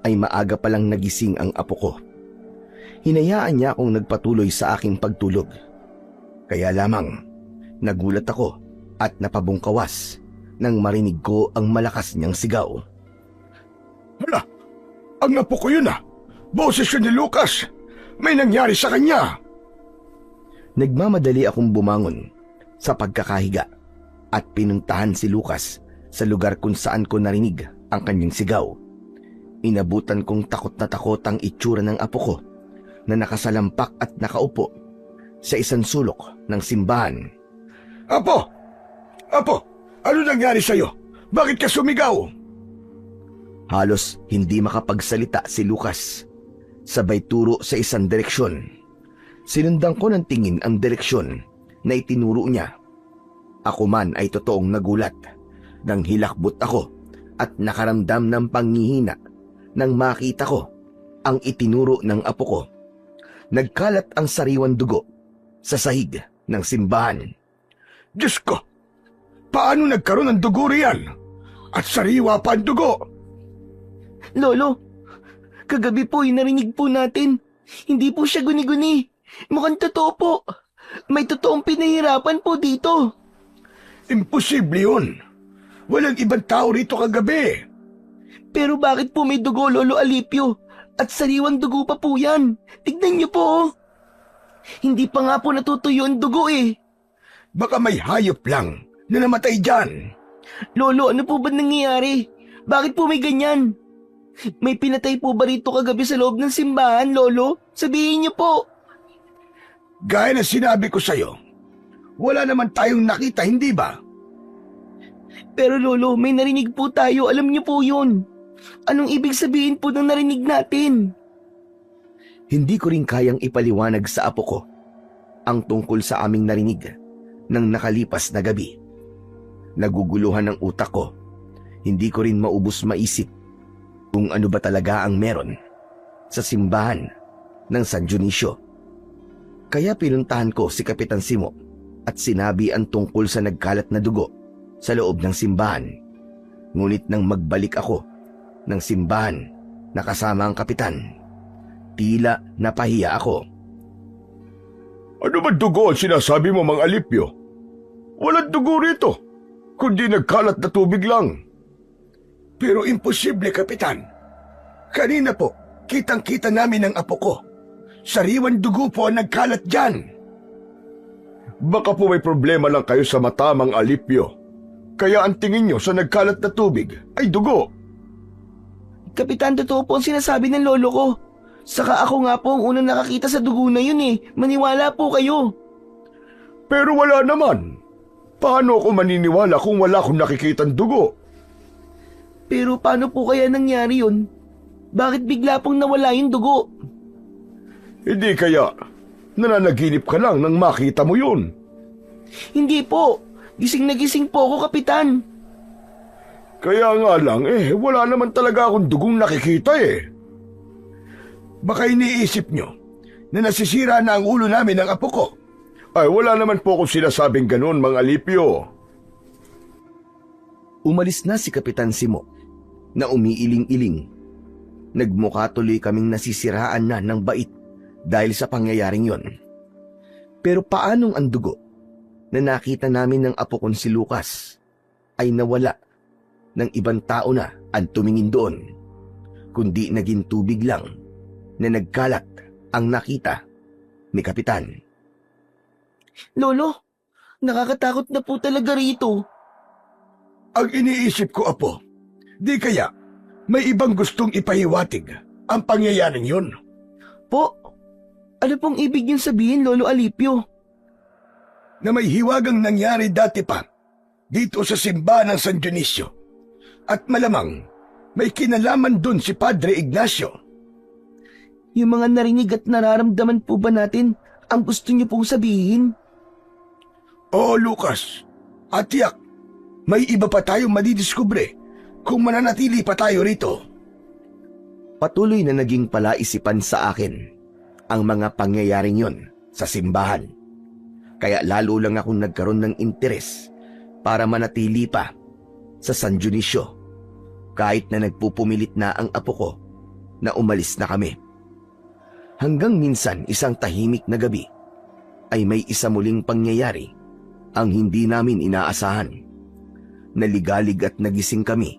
ay maaga palang nagising ang apo ko. Hinayaan niya akong nagpatuloy sa aking pagtulog. Kaya lamang, nagulat ako at napabungkawas nang marinig ko ang malakas niyang sigaw. Hala, ang apo ko yun ah. Boses yun ni Lucas. May nangyari sa kanya. Nagmamadali akong bumangon sa pagkakahiga at pinuntahan si Lucas sa lugar kung saan ko narinig ang kanyang sigaw. Inabutan kong takot na takot ang itsura ng apo ko na nakasalampak at nakaupo sa isang sulok ng simbahan. Apo! Apo! Ano nangyari sa'yo? Bakit ka sumigaw? Halos hindi makapagsalita si Lucas. Sabay turo sa isang direksyon. Sinundan ko ng tingin ang direksyon na itinuro niya. Ako man ay totoong nagulat nang hilakbot ako at nakaramdam ng panghihina nang makita ko ang itinuro ng apo ko. Nagkalat ang sariwang dugo sa sahig ng simbahan. Diyos ko! Paano nagkaroon ng dugo riyan? At sariwa pa ang dugo? Lolo, kagabi po yung narinig po natin. Hindi po siya guni-guni. Mukhang totoo po. May totoong pinahirapan po dito. Imposible yun. Walang ibang tao rito kagabi. Pero bakit po may dugo, Lolo Alipio? At sariwang dugo pa po yan. Tignan niyo po. Oh. Hindi pa nga po natutuyo ang dugo eh. Baka may hayop lang na namatay dyan. Lolo, ano po ba nangyayari? Bakit po may ganyan? May pinatay po ba rito kagabi sa loob ng simbahan, Lolo? Sabihin niyo po. Gaya na sinabi ko sa'yo, wala naman tayong nakita, hindi ba? Pero Lolo, may narinig po tayo. Alam niyo po yun. Anong ibig sabihin po ng narinig natin? Hindi ko rin kayang ipaliwanag sa apo ko ang tungkol sa aming narinig ng nakalipas na gabi. Naguguluhan ang utak ko. Hindi ko rin maubos maisip kung ano ba talaga ang meron sa simbahan ng San Dionisio. Kaya pinuntahan ko si Kapitan Simo at sinabi ang tungkol sa nagkalat na dugo sa loob ng simbahan. Ngunit nang magbalik ako ng simbahan na kasama ang kapitan, tila napahiya ako. Ano ba dugo ang sinasabi mo, Mang Alipio? Walang dugo rito, kundi nagkalat na tubig lang. Pero imposible, Kapitan. Kanina po, kitang-kita namin ang apo ko. Sariwan dugo po ang nagkalat dyan. Baka po may problema lang kayo sa mata, Mang Alipio. Kaya ang tingin nyo sa nagkalat na tubig ay dugo. Kapitan, totoo po ang sinasabi ng lolo ko. Saka ako nga po ang unang nakakita sa dugo na yun eh. Maniwala po kayo. Pero wala naman. Paano ako maniniwala kung wala akong nakikitang dugo? Pero paano po kaya nangyari yun? Bakit bigla pong nawala yung dugo? Hindi kaya nananaginip ka lang nang makita mo yun. Hindi po. Gising na gising po ako, Kapitan. Kaya nga lang wala naman talaga akong dugong nakikita eh. Baka iniisip nyo na nasisira na ang ulo namin ng apo ko. Ay, wala naman po akong sinasabing ganun, Mang Alipio. Umalis na si Kapitan Simo na umiiling-iling. Nagmukha tuloy kaming nasisiraan na ng bait dahil sa pangyayaring yon. Pero paanong ang dugo na nakita namin ng apo kong si Lucas ay nawala ng ibang tao na ang tumingin doon, kundi naging tubig lang na nagkalat ang nakita ni Kapitan. Lolo, nakakatakot na po talaga rito. Ang iniisip ko, Apo, di kaya may ibang gustong ipahiwatig ang pangyayaring yun? Po, ano pong ibig niyong sabihin, Lolo Alipio? Na may hiwagang nangyari dati pa dito sa simbahan ng San Dionisio. At malamang may kinalaman dun si Padre Ignacio. Yung mga narinig at nararamdaman po ba natin ang gusto niyo pong sabihin? Oo, Lucas. At tiyak, may iba pa tayong madidiskubre kung mananatili pa tayo rito. Patuloy na naging palaisipan sa akin ang mga pangyayaring yon sa simbahan. Kaya lalo lang akong nagkaroon ng interes para manatili pa sa San Dionisio kahit na nagpupumilit na ang apo ko na umalis na kami. Hanggang minsan isang tahimik na gabi ay may isa muling pangyayari ang hindi namin inaasahan. Naligalig at nagising kami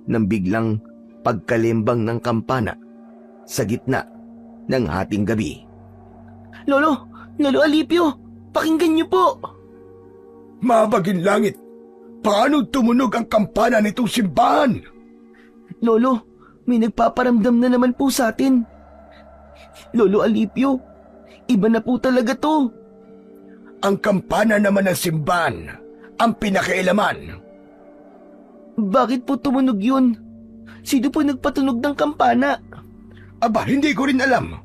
nang biglang pagkalembang ng kampana sa gitna ng hating gabi. Lolo Alipio, pakinggan niyo po. Mabagin langit, paano tumunog ang kampana nitong simbahan? Lolo, may nagpaparamdam na naman po sa atin. Lolo Alipio, iba na po talaga to. Ang kampana naman ng simbahan ang pinakialaman. Bakit po tumunog yun? Sino po nagpatunog ng kampana? Aba, hindi ko rin alam.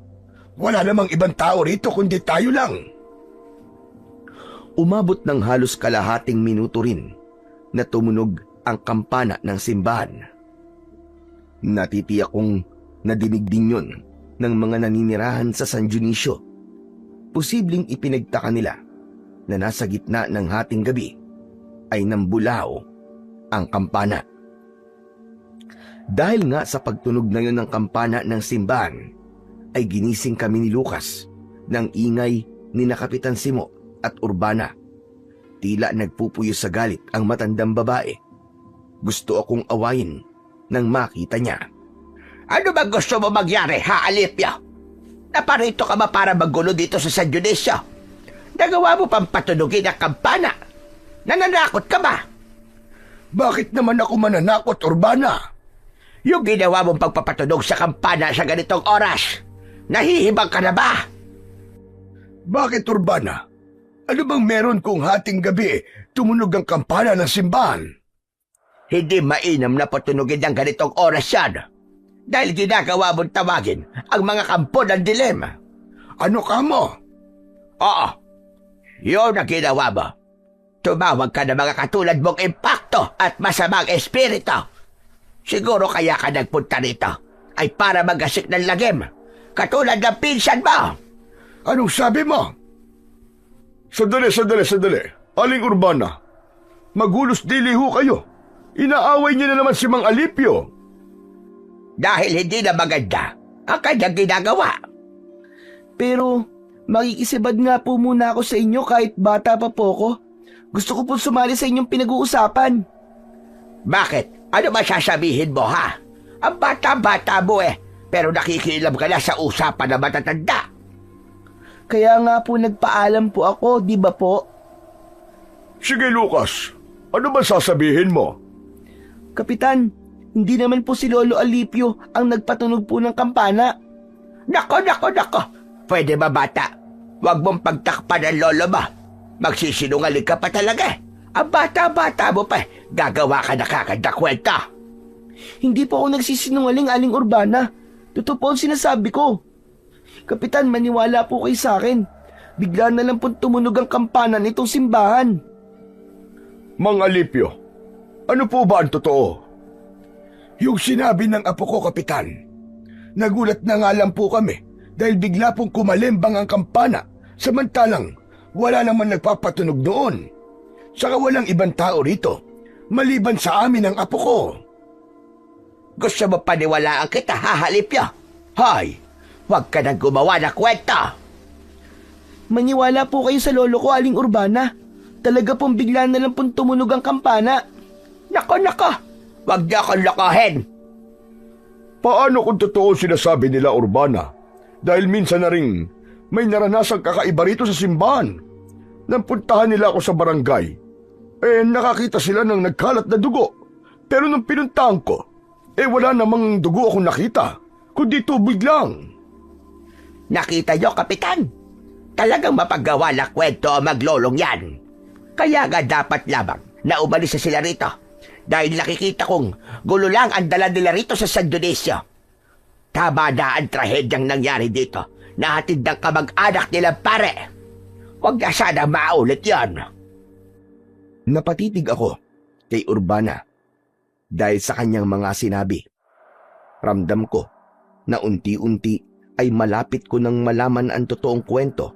Wala namang ibang tao rito kundi tayo lang. Umabot ng halos kalahating minuto rin na tumunog ang kampana ng simbahan. Natitiyak kong nadinig din yun ng mga naninirahan sa San Dionisio. Posibleng ipinagtaka nila na nasa gitna ng hating gabi ay nambulao ang kampana. Dahil nga sa pagtunog na yun ng kampana ng simbahan, ay ginising kami ni Lucas ng ingay ni na Kapitan Simo at Urbana. Tila nagpupuyo sa galit ang matandang babae. Gusto akong awayin nang makita niya. Ano ba gusto mo magyari, ha, Alipio? Naparito ka ba para magulo dito sa San Dionisio? Nagawa mo pang patunugin ang kampana. Nananakot ka ba? Bakit naman ako mananakot, Urbana? Yung ginawa mong pagpapatunog sa kampana sa ganitong oras, nahihibang ka na ba? Bakit, Urbana? Ano bang meron kung hating gabi tumunog ang kampana ng simbahan? Hindi mainam na patunugin ng ganitong oras yan. Dahil ginagawa mong tawagin ang mga kampo ng dilema. Ano ka mo? Oo, yun ang ginawa mo. Tumawag ka ng mga katulad mong impakto at masamang espiritu. Siguro kaya ka nagpunta rito ay para magasik ng lagim, katulad ng pinsan mo. Anong sabi mo? Sandali. Aling Urbana, magulos dili ho kayo. Inaaway niyo na naman si Mang Alipio. Dahil hindi na maganda ang kanyang ginagawa. Pero makikisibad nga po muna ako sa inyo kahit bata pa po ako. Gusto ko po sumali sa inyong pinag-uusapan. Bakit? Ano masasabihin mo, ha? Ang bata-bata mo pero nakikialam ka na sa usapan na matatanda. Kaya nga po nagpaalam po ako, di ba po? Sige, Lucas. Ano ba sasabihin mo? Kapitan, hindi naman po si Lolo Alipio ang nagpatunog po ng kampana. Nako. Pwede ba, bata? Huwag mong pagtakpan ang lolo mo. Magsisinungaling ka pa talaga. Ang bata-bata mo pa, gagawa ka na kagad na kwenta. Hindi po ako nagsisinungaling, Aling Urbana. Totoo po ang sinasabi ko. Kapitan, maniwala po kayo sa akin. Bigla na lang po tumunog ang kampana nitong simbahan. Mang Alipio, ano po ba ang totoo? Yung sinabi ng apo ko, Kapitan. Nagulat na nga lang po kami dahil bigla pong kumalembang ang kampana samantalang wala naman nagpapatunog noon. Saka walang ibang tao rito maliban sa amin ang apo ko. Gusto mo paniwalaan kita, Alipio? Hoy, huwag ka nang gumawa na kwenta. Maniwala po kayo sa lolo ko, Aling Urbana. Talaga pong bigla na lang pong tumunog ang kampana. Nako. Huwag niyo akong lokohin. Paano kung totoo sinasabi nila, Urbana? Dahil minsan na rin may naranasang kakaiba rito sa simbahan. Nang puntahan nila ako sa barangay, nakakita sila ng nagkalat na dugo. Pero nung pinuntahan ko, wala namang dugo akong nakita, kundi tubig lang. Nakita niyo, Kapitan? Talagang mapagawa na kwento ang maglolong yan. Kaya nga dapat lamang na umalis na sila rito. Dahil nakikita kong gulo lang ang dala nila rito sa San Dionisio. Tama na ang trahedyang nangyari dito. Nahatid ng kamag-anak nilang pare. Huwag na sana maulit yan. Napatitig ako kay Urbana dahil sa kanyang mga sinabi. Ramdam ko na unti-unti ay malapit ko nang malaman ang totoong kwento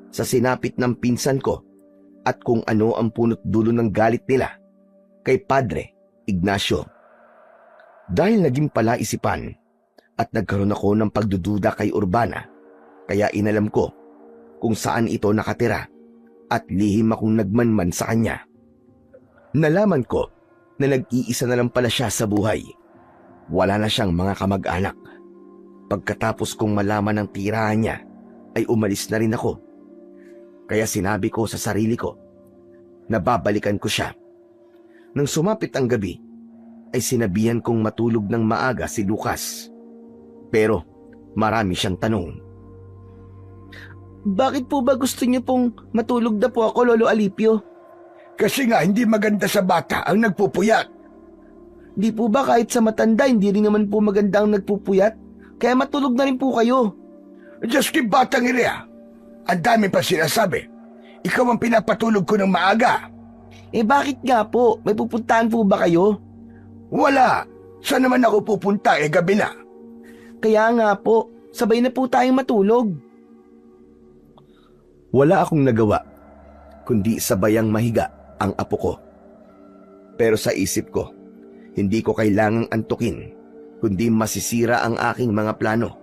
sa sinapit ng pinsan ko at kung ano ang punot dulo ng galit nila kay Padre Ignacio. Dahil naging palaisipan at nagkaroon ako ng pagdududa kay Urbana, Kaya inalam ko kung saan ito nakatira at lihim akong nagmanman sa kanya. Nalaman ko na nag-iisa na lang pala siya sa buhay. Wala na siyang mga kamag-anak. Pagkatapos kong malaman ng tirahan niya, ay umalis na rin ako. Kaya sinabi ko sa sarili ko na babalikan ko siya. Nang sumapit ang gabi, ay sinabihan kong matulog ng maaga si Lucas. Pero marami siyang tanong. Bakit po ba gusto niyo pong matulog na po ako, Lolo Alipio? Kasi nga hindi maganda sa bata ang nagpupuyat. Di po ba kahit sa matanda, hindi rin naman po maganda ang nagpupuyat? Kaya matulog na rin po kayo. Diyos ki batang iriya. Ang dami pa sinasabi. Ikaw ang pinapatulog ko ng maaga. Eh bakit nga po? May pupuntahan po ba kayo? Wala. Saan naman ako pupunta gabi na? Kaya nga po, sabay na po tayong matulog. Wala akong nagawa, kundi sabayang mahiga ang apo ko. Pero sa isip ko, hindi ko kailangang antukin, kundi masisira ang aking mga plano.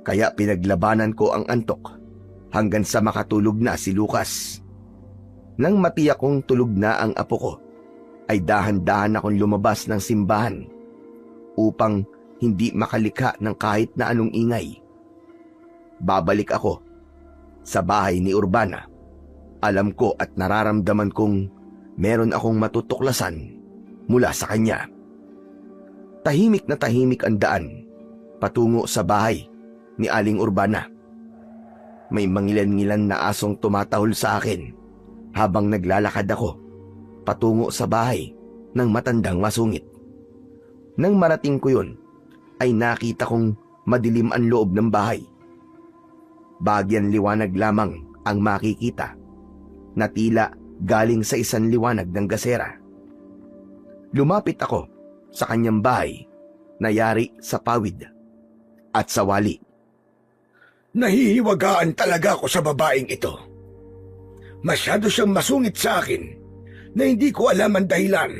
Kaya pinaglabanan ko ang antok hanggang sa makatulog na si Lucas. Nang matiyak kong tulog na ang apo ko, ay dahan-dahan akong lumabas ng simbahan upang hindi makalikha ng kahit na anong ingay. Babalik ako sa bahay ni Urbana. Alam ko at nararamdaman kong meron akong matutuklasan mula sa kanya. Tahimik na tahimik ang daan patungo sa bahay ni Aling Urbana. May mangilan-ngilan na asong tumatahol sa akin habang naglalakad ako patungo sa bahay ng matandang masungit. Nang marating ko yun, ay nakita kong madilim ang loob ng bahay. Bagyan liwanag lamang ang makikita na tila galing sa isang liwanag ng gasera. Lumapit ako sa kanyang bahay na yari sa pawid at sa wali. Nahihiwagaan talaga ako sa babaeng ito. Masyado siyang masungit sa akin na hindi ko alam ang dahilan.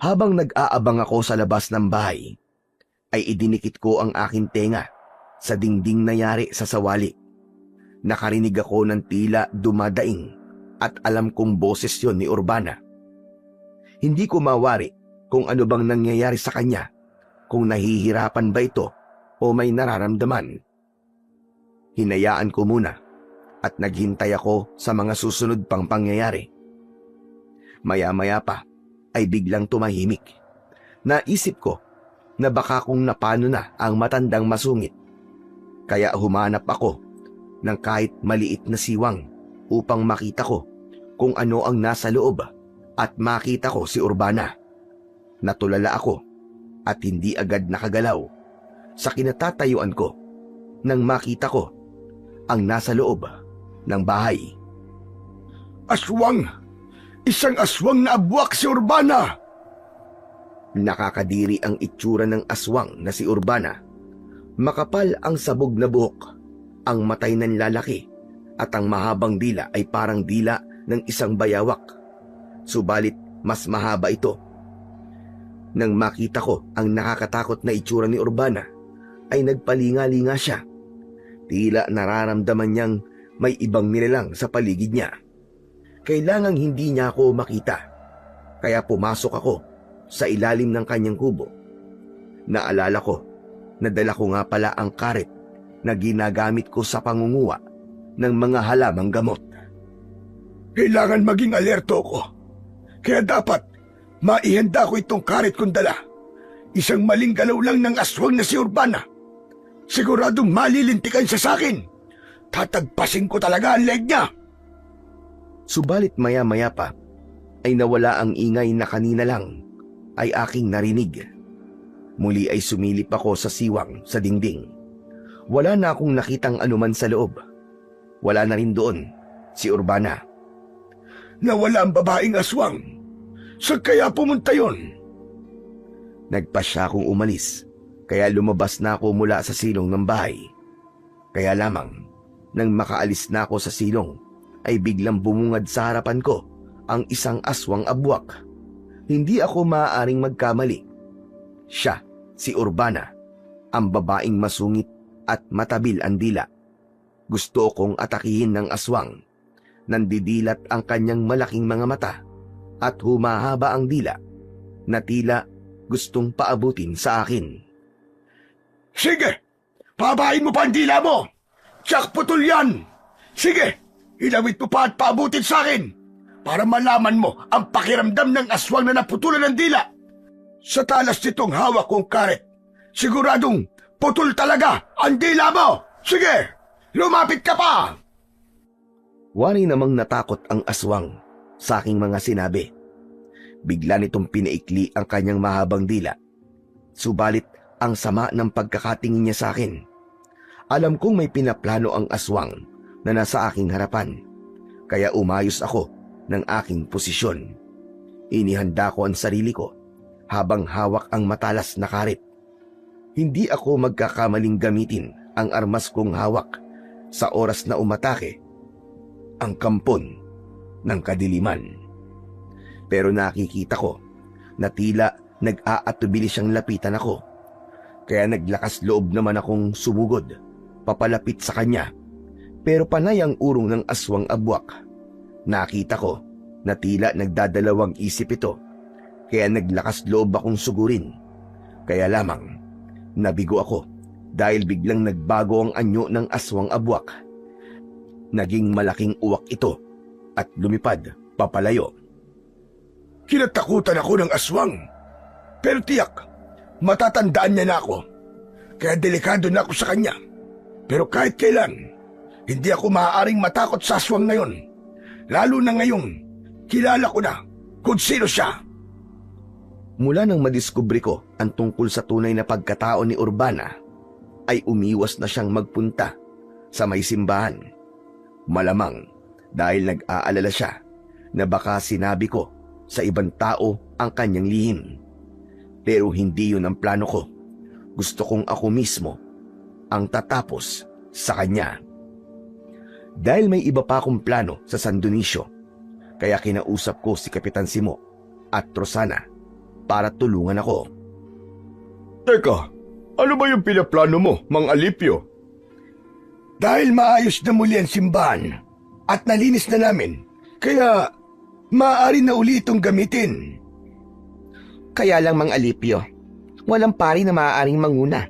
Habang nag-aabang ako sa labas ng bahay, ay idinikit ko ang aking tenga sa dingding na yari sa sawali. Nakarinig ako ng tila dumadaing at alam kong boses yon ni Urbana. Hindi ko mawari kung ano bang nangyayari sa kanya, kung nahihirapan ba ito o may nararamdaman. Hinayaan ko muna at naghintay ako sa mga susunod pang pangyayari. Maya-maya pa ay biglang tumahimik. Naisip ko na baka kung napano na ang matandang masungit. Kaya humanap ako ng kahit maliit na siwang upang makita ko kung ano ang nasa loob at makita ko si Urbana. Natulala ako at hindi agad nakagalaw sa kinatatayuan ko nang makita ko ang nasa loob ng bahay. Aswang! Isang aswang na abwak si Urbana! Nakakadiri ang itsura ng aswang na si Urbana. Makapal ang sabog na buhok, ang matay ng lalaki, at ang mahabang dila ay parang dila ng isang bayawak. Subalit mas mahaba ito. Nang makita ko ang nakakatakot na itsura ni Urbana, ay nagpalinga-linga siya. Tila nararamdaman niyang may ibang nilalang sa paligid niya. Kailangang hindi niya ako makita. Kaya pumasok ako sa ilalim ng kanyang kubo. Naalala ko, nadala ko nga pala ang karet na ginagamit ko sa pangunguha ng mga halamang gamot. Kailangan maging alerto ko. Kaya dapat maihanda ko itong karet kong dala. Isang maling galaw lang ng aswang na si Urbana. Siguradong malilintikan siya sa akin. Tatagpasin ko talaga ang leg niya. Subalit maya-maya pa ay nawala ang ingay na kanina lang ay aking narinig. Muli ay sumilip ako sa siwang sa dingding. Wala na akong nakitang anuman sa loob. Wala na rin doon si Urbana. Nawala ang babaeng aswang. Saan kaya pumunta yon? Nagpasya akong umalis, kaya lumabas na ako mula sa silong ng bahay. Kaya lamang, nang makaalis na ako sa silong, ay biglang bumungad sa harapan ko ang isang aswang abwak. Hindi ako maaaring magkamali. Siya, si Urbana, ang babaeng masungit at matabil ang dila. Gusto kong atakihin ng aswang. Nandidilat ang kanyang malaking mga mata at humahaba ang dila na tila gustong paabutin sa akin. Sige, pabain mo pa ang dila mo. Tsak putol yan. Sige, ilawit mo pa at paabutin sa akin para malaman mo ang pakiramdam ng aswang na naputulan ng dila. Sa talas nitong hawak kong karet, siguradong putol talaga ang dila mo. Sige, lumapit ka pa. Wari namang natakot ang aswang sa aking mga sinabi. Bigla nitong pinaikli ang kanyang mahabang dila. Subalit ang sama ng pagkakatingin niya sa akin. Alam kong may pinaplano ang aswang na nasa aking harapan. Kaya umayos ako ng aking posisyon. Inihanda ko ang sarili ko habang hawak ang matalas na karet. Hindi ako magkakamaling gamitin ang armas kong hawak sa oras na umatake ang kampon ng kadiliman. Pero nakikita ko na tila nag-aatubili siyang lapitan ako. Kaya naglakas loob naman akong sumugod, papalapit sa kanya. Pero panay ang urong ng aswang abwak. Nakita ko na tila nagdadalawang isip ito. Kaya naglakas loob akong sugurin. Kaya lamang, nabigo ako dahil biglang nagbago ang anyo ng aswang abwak. Naging malaking uwak ito at lumipad papalayo. Kinatakutan ako ng aswang. Pero tiyak, matatandaan niya na ako. Kaya delikado na ako sa kanya. Pero kahit kailan, hindi ako maaaring matakot sa aswang ngayon. Lalo na ngayong kilala ko na kung sino siya. Mula nang madiskubre ko ang tungkol sa tunay na pagkatao ni Urbana, ay umiwas na siyang magpunta sa may simbahan. Malamang dahil nag-aalala siya na baka sinabi ko sa ibang tao ang kanyang lihim. Pero hindi yun ang plano ko. Gusto kong ako mismo ang tatapos sa kanya. Dahil may iba pa akong plano sa San Dionisio, kaya kinausap ko si Kapitan Simo at Rosana para tulungan ako. Teka, ano ba yung pinaplano mo, Mang Alipio? Dahil maayos na muli ang simbahan at nalinis na namin, kaya maaari na uli itong gamitin. Kaya lang, Mang Alipio, walang pari na maaaring manguna.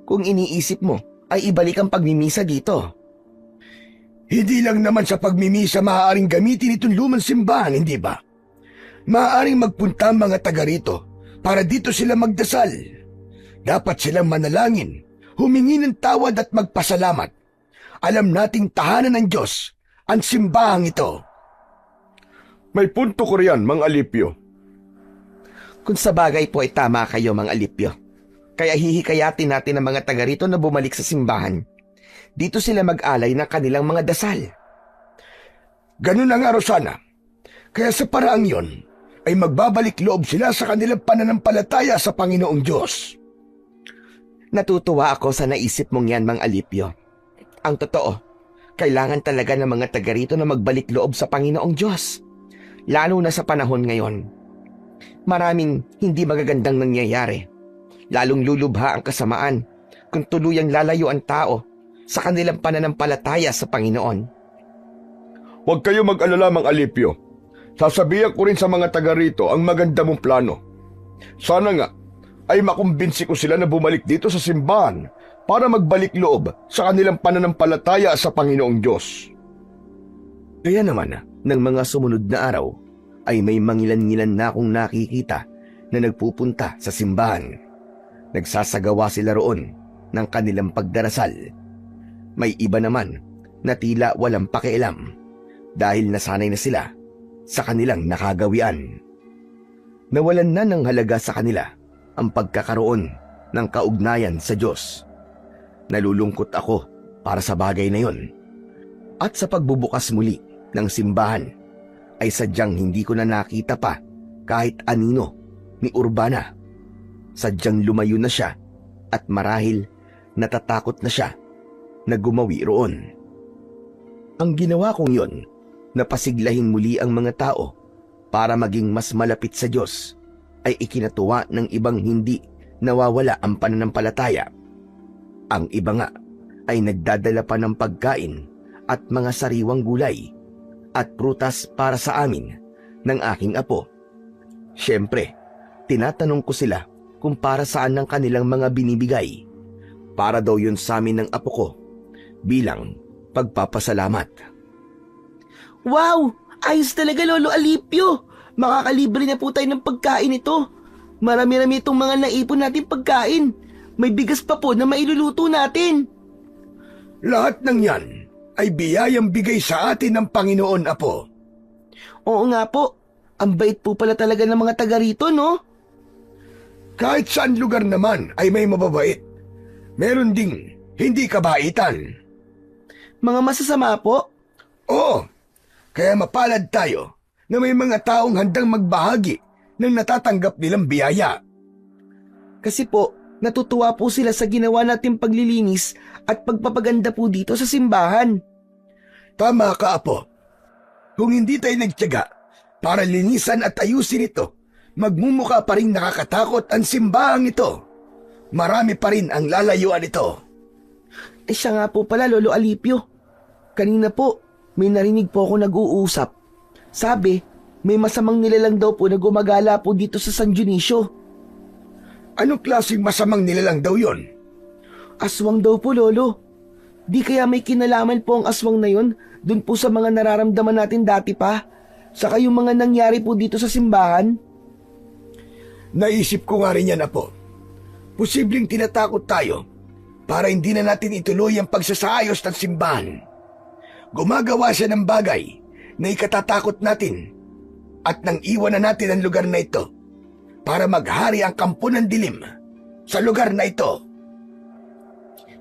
Kung iniisip mo ay ibalik ang pagmimisa dito. Hindi lang naman sa pagmimisa maaaring gamitin itong lumang simbahan, hindi ba? Maaaring magpunta ang mga taga rito para dito sila magdasal. Dapat silang manalangin, humingi ng tawad at magpasalamat. Alam nating tahanan ng Diyos ang simbahang ito. May punto ko riyan, Mang Alipio. Kung sa bagay po ay tama kayo, Mang Alipio. Kaya hihikayatin natin ang mga taga rito na bumalik sa simbahan. Dito sila mag-alay ng kanilang mga dasal. Ganun na nga, Rosana. Kaya sa paraang yon, ay magbabalik loob sila sa kanilang pananampalataya sa Panginoong Diyos. Natutuwa ako sa naisip mong yan, Mang Alipio. Ang totoo, kailangan talaga ng mga taga rito na magbalik loob sa Panginoong Diyos. Lalo na sa panahon ngayon. Maraming hindi magagandang nangyayari. Lalong lulubha ang kasamaan kung tuluyang lalayo ang tao sa kanilang pananampalataya sa Panginoon. Huwag kayo mag-alala, Mang Alipio. Sasabihan ko rin sa mga taga rito ang maganda mong plano. Sana nga ay makumbinsi ko sila na bumalik dito sa simbahan para magbalik loob sa kanilang pananampalataya sa Panginoong Diyos. Kaya naman, ng mga sumunod na araw, ay may mangilan-ngilan na akong nakikita na nagpupunta sa simbahan. Nagsasagawa sila roon ng kanilang pagdarasal. May iba naman na tila walang pakialam dahil nasanay na sila sa kanilang nakagawian. Nawalan na ng halaga sa kanila ang pagkakaroon ng kaugnayan sa Diyos. Nalulungkot ako para sa bagay na yon. At sa pagbubukas muli ng simbahan, ay sadyang hindi ko na nakita pa kahit anino ni Urbana. Sadyang lumayo na siya at marahil natatakot na siya na gumawi roon. Ang ginawa kong yon, napasiglahin muli ang mga tao para maging mas malapit sa Diyos, ay ikinatuwa ng ibang hindi nawawala ang pananampalataya. Ang iba nga ay nagdadala pa ng pagkain at mga sariwang gulay at prutas para sa amin ng aking apo. Siyempre, tinatanong ko sila kung para saan ang kanilang mga binibigay. Para daw yun sa amin ng apo ko bilang pagpapasalamat. Wow! Ayos talaga, Lolo Alipio! Makakalibre na po tayo ng pagkain ito. Marami-rami itong mga naipon natin pagkain. May bigas pa po na mailuluto natin. Lahat ng yan ay biyayang bigay sa atin ng Panginoon, Apo. Oo nga po. Ang bait po pala talaga ng mga taga rito, no? Kahit saan lugar naman ay may mababait. Meron ding hindi kabaitan. Mga masasama po. Oo, kaya mapalad tayo na may mga taong handang magbahagi ng natatanggap nilang biyaya. Kasi po, natutuwa po sila sa ginawa nating paglilinis at pagpapaganda po dito sa simbahan. Tama ka, Apo. Kung hindi tayo nagtiyaga para linisan at ayusin ito, magmumukha pa rin nakakatakot ang simbahang ito. Marami pa rin ang lalayuan ito. Siya nga po pala, Lolo Alipio. Kanina po, may narinig po ako nag-uusap. Sabi, may masamang nilalang daw po na gumagala po dito sa San Dionisio. Anong klaseng masamang nilalang daw yon? Aswang daw po, Lolo. Di kaya may kinalaman po ang aswang na yon dun po sa mga nararamdaman natin dati pa? Saka yung mga nangyari po dito sa simbahan? Naisip ko nga rin yan, Apo. Posibleng tinatakot tayo para hindi na natin ituloy ang pagsasaayos ng simbahan. Gumagawa siya ng bagay na ikatatakot natin at nang iwan na natin ang lugar na ito para maghari ang kampo ng dilim sa lugar na ito.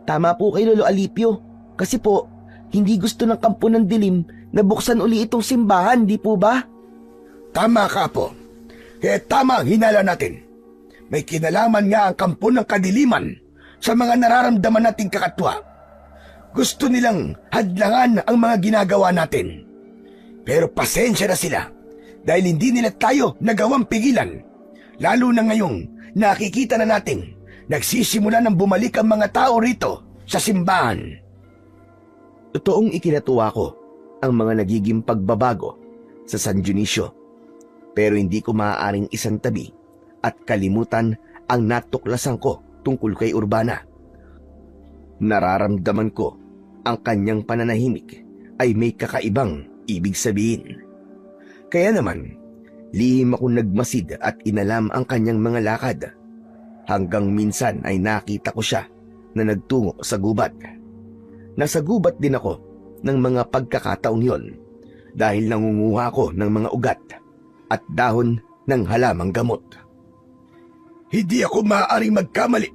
Tama po kay Lolo Alipio. Kasi po, hindi gusto ng kampo ng dilim na buksan uli itong simbahan, di po ba? Tama ka, Apo. Kaya tama ang hinala natin. May kinalaman nga ang kampo ng kadiliman sa mga nararamdaman nating kakatwa. Gusto nilang hadlangan ang mga ginagawa natin. Pero pasensya na sila dahil hindi nila tayo nagawang pigilan. Lalo na ngayong nakikita na natin nagsisimula ng bumalik ang mga tao rito sa simbahan. Totoong ikinatuwa ko ang mga nagiging pagbabago sa San Dionisio. Pero hindi ko maaaring isantabi at kalimutan ang natuklasan ko tungkol kay Urbana. Nararamdaman ko ang kanyang pananahimik ay may kakaibang ibig sabihin. Kaya naman, lihim akong nagmasid at inalam ang kanyang mga lakad. Hanggang minsan ay nakita ko siya na nagtungo sa gubat. Nasa gubat din ako ng mga pagkakataong yon dahil nangunguha ko ng mga ugat at dahon ng halamang gamot. Hindi ako maaaring magkamali.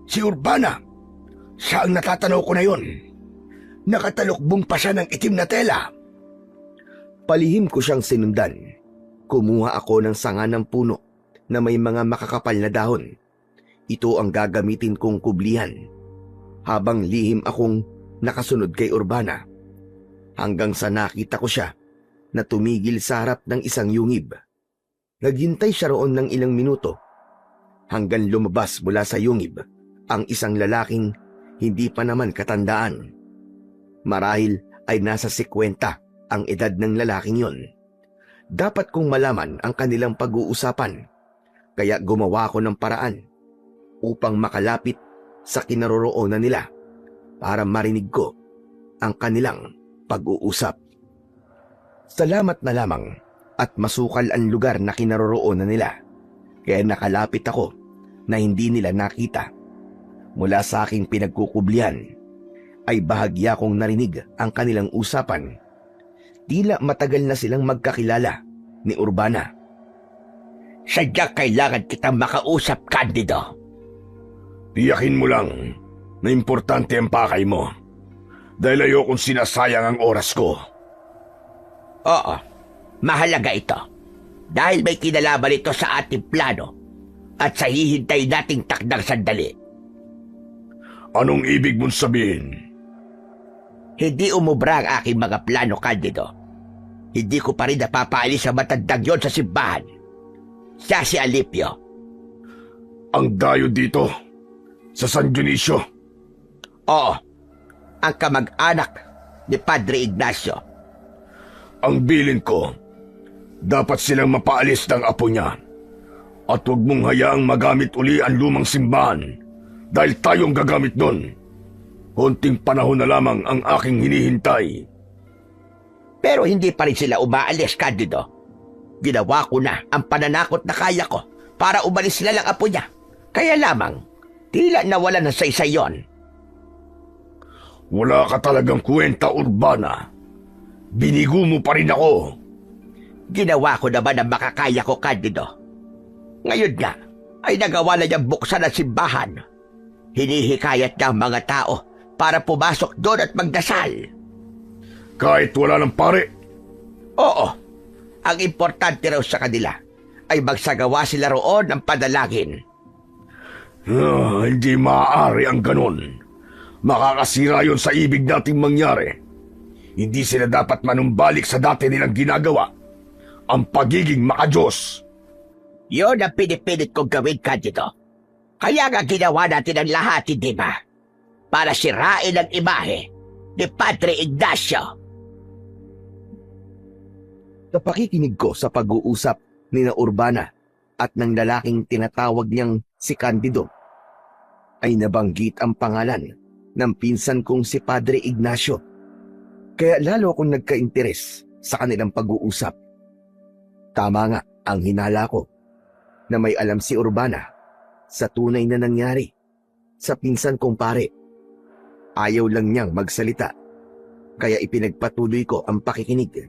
Si Urbana, siya ang natatanaw ko na yon. Nakatalukbong pa siya ng itim na tela. Palihim ko siyang sinundan. Kumuha ako ng sanga ng puno na may mga makakapal na dahon. Ito ang gagamitin kong kublihan. Habang lihim akong nakasunod kay Urbana. Hanggang sa nakita ko siya na tumigil sa harap ng isang yungib. Naghintay siya roon ng ilang minuto hanggang lumabas mula sa yungib ang isang lalaking hindi pa naman katandaan. Marahil ay nasa 50 ang edad ng lalaking yon. Dapat kong malaman ang kanilang pag-uusapan, kaya gumawa ko ng paraan upang makalapit sa kinaroroonan nila para marinig ko ang kanilang pag-uusap. Salamat na lamang at masukal ang lugar na kinaroroonan nila, kaya nakalapit ako na hindi nila nakita. Mula sa aking pinagkukublihan ay bahagya kong narinig ang kanilang usapan. Tila matagal na silang magkakilala ni Urbana. Sadya kailangan kitang makausap, Candido. Tiyakin mo lang na importante ang pakay mo dahil ayokong sinasayang ang oras ko. Oo, mahalaga ito. Dahil may kinalaman ito sa ating plano at sa hihintay nating takdang sandali. Anong ibig mong sabihin? Hindi umubra ang aking mga plano, Candido. Hindi ko pa rin napapaalis ang matandang yon sa simbahan. Siya si Alipio. Ang dayo dito sa San Dionisio. Oo, ang kamag-anak ni Padre Ignacio. Ang bilin ko, dapat silang mapaalis ng apo niya. At huwag mong hayaang magamit uli ang lumang simbahan dahil tayong gagamit doon. Konting panahon na lamang ang aking hinihintay. Pero hindi pa rin sila umaalis, Candido. Ginawa ko na ang pananakot na kaya ko para umalis sila lang apo niya. Kaya lamang, tila nawala ng saysay yon. Wala ka talagang kwenta, Urbana. Binigo mo pa rin ako. Ginawa ko naman ang makakaya ko, Candido. Ngayon nga, ay nagawa na niyang buksan ang simbahan. Hinihikayat niya ang mga tao para pumasok doon at magdasal. Kahit wala ng pare, Oo, ang importante raw sa kanila ay magsagawa sila roon ng padalangin. hindi maaari ang ganon. Makakasira yon sa ibig nating mangyari. Hindi sila dapat manumbalik sa dati nilang ginagawa. Ang pagiging makadiyos. Yun ang pinipilit kong gawin, Candido. Kaya nga ginawa natin ang lahat, hindi ba? Para sirain ang imahe ni Padre Ignacio. Sa pakikinig ko sa pag-uusap ni na Urbana at ng lalaking tinatawag niyang si Candido, ay nabanggit ang pangalan ng pinsan kong si Padre Ignacio. Kaya lalo akong nagka-interes sa kanilang pag-uusap. Tama nga ang hinala ko na may alam si Urbana sa tunay na nangyari sa pinsan kong pare. Ayaw lang niyang magsalita, kaya ipinagpatuloy ko ang pakikinig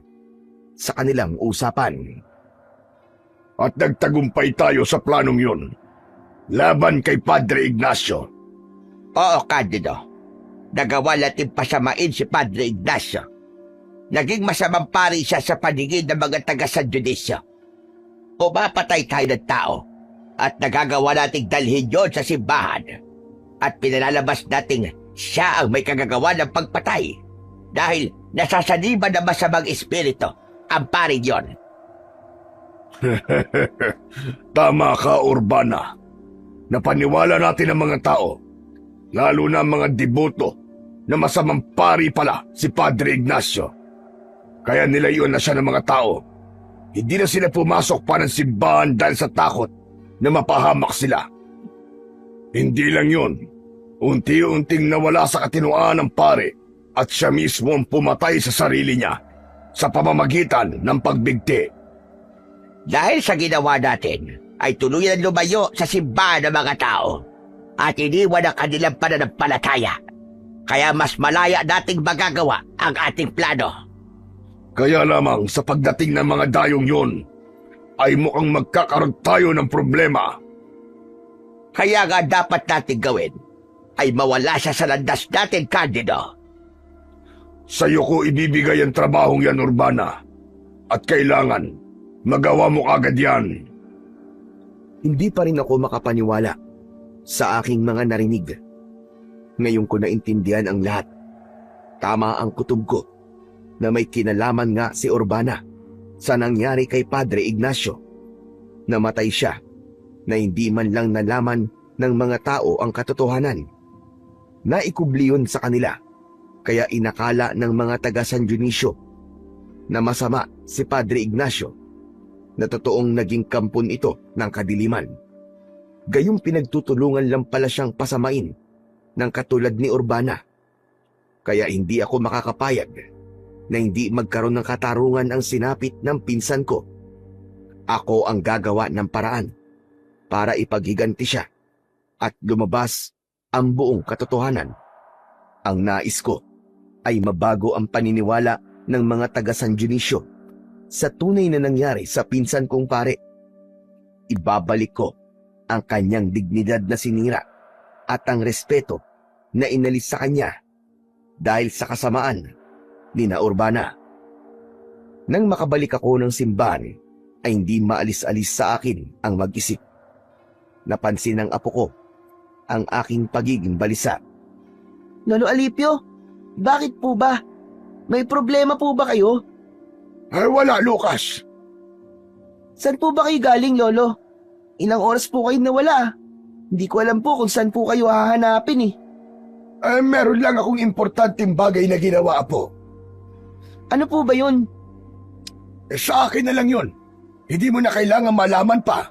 sa kanilang usapan. At nagtagumpay tayo sa planong yun. Laban kay Padre Ignacio. Oo, Candido. Nagawa natin pasamain si Padre Ignacio. Naging masamang pari siya sa paningin ng mga taga-San Dionisio. Pumapatay tayo ng tao at nagagawa nating dalhin yon sa simbahan. At pinalalabas nating siya ang may kagagawa ng pagpatay dahil nasasaniban ng masamang espiritu ang pari yon. Tama ka, Urbana. Napaniwala natin ang mga tao, lalo na ang mga deboto, na masamang pari pala si Padre Ignacio. Kaya nilayon na siya ng mga tao. Hindi na sila pumasok pa ng simbahan dahil sa takot na mapahamak sila. Hindi lang yun. Unti-unting nawala sa katinuan ng pare at siya mismo ang pumatay sa sarili niya sa pamamagitan ng pagbigti. Dahil sa ginawa natin, ay tuluyan lumayo sa simbahan ng mga tao at iniwan ang kanilang pananampalataya. Kaya mas malaya nating magagawa ang ating plano. Kaya lamang sa pagdating ng mga dayong yun, ay mukhang magkakaroon tayo ng problema. Kaya nga dapat natin gawin ay mawala siya sa landas natin, Candido. Sa iyo ko ibibigay ang trabahong yan, Urbana. At kailangan, magawa mo agad yan. Hindi pa rin ako makapaniwala sa aking mga narinig. Ngayon ko naintindihan ang lahat. Tama ang kutob ko na may kinalaman nga si Urbana sa nangyari kay Padre Ignacio. Namatay siya na hindi man lang nalaman ng mga tao ang katotohanan. Naikubli yun sa kanila, kaya inakala ng mga taga San Dionisio na masama si Padre Ignacio, na totoong naging kampon ito ng kadiliman. Gayong pinagtutulungan lang pala siyang pasamain ng katulad ni Urbana. Kaya hindi ako makakapayag na hindi magkaroon ng katarungan ang sinapit ng pinsan ko. Ako ang gagawa ng paraan para ipaghiganti siya at lumabas ang buong katotohanan. Ang nais ko ay mabago ang paniniwala ng mga taga San Dionisio sa tunay na nangyari sa pinsan kong pare. Ibabalik ko ang kanyang dignidad na sinira at ang respeto na inalis sa kanya dahil sa kasamaan ni na Urbana. Nang makabalik ako ng simbahan, ay hindi maalis-alis sa akin ang mag-isip. Napansin ng apo ko ang aking pagiging balisa. Lolo Alipio, bakit po ba? May problema po ba kayo? Ay wala, Lucas. Saan po ba kayo galing, Lolo? Ilang oras po kayo nawala. Hindi ko alam po kung saan po kayo hahanapin eh. Meron lang akong importanteng bagay na ginawa, Apo. Ano po ba yun? Sa akin na lang yun. Hindi mo na kailangan malaman pa.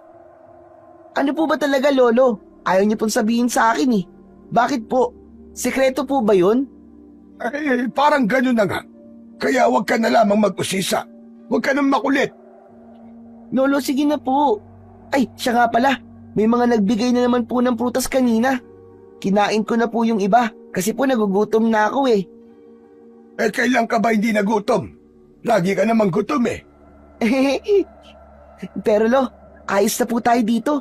Ano po ba talaga, Lolo? Ayaw niyo pong sabihin sa akin eh. Bakit po? Sekreto po ba yun? Parang ganun na nga. Kaya huwag ka na lamang mag-usisa. Huwag ka nang makulit. Lolo, sige na po. Ay, siya nga pala. May mga nagbigay na naman po ng prutas kanina. Kinain ko na po yung iba kasi po nagugutom na ako eh. Kailan ka ba hindi nagutom? Lagi ka namang gutom eh. Pero lo, ayos na po tayo dito.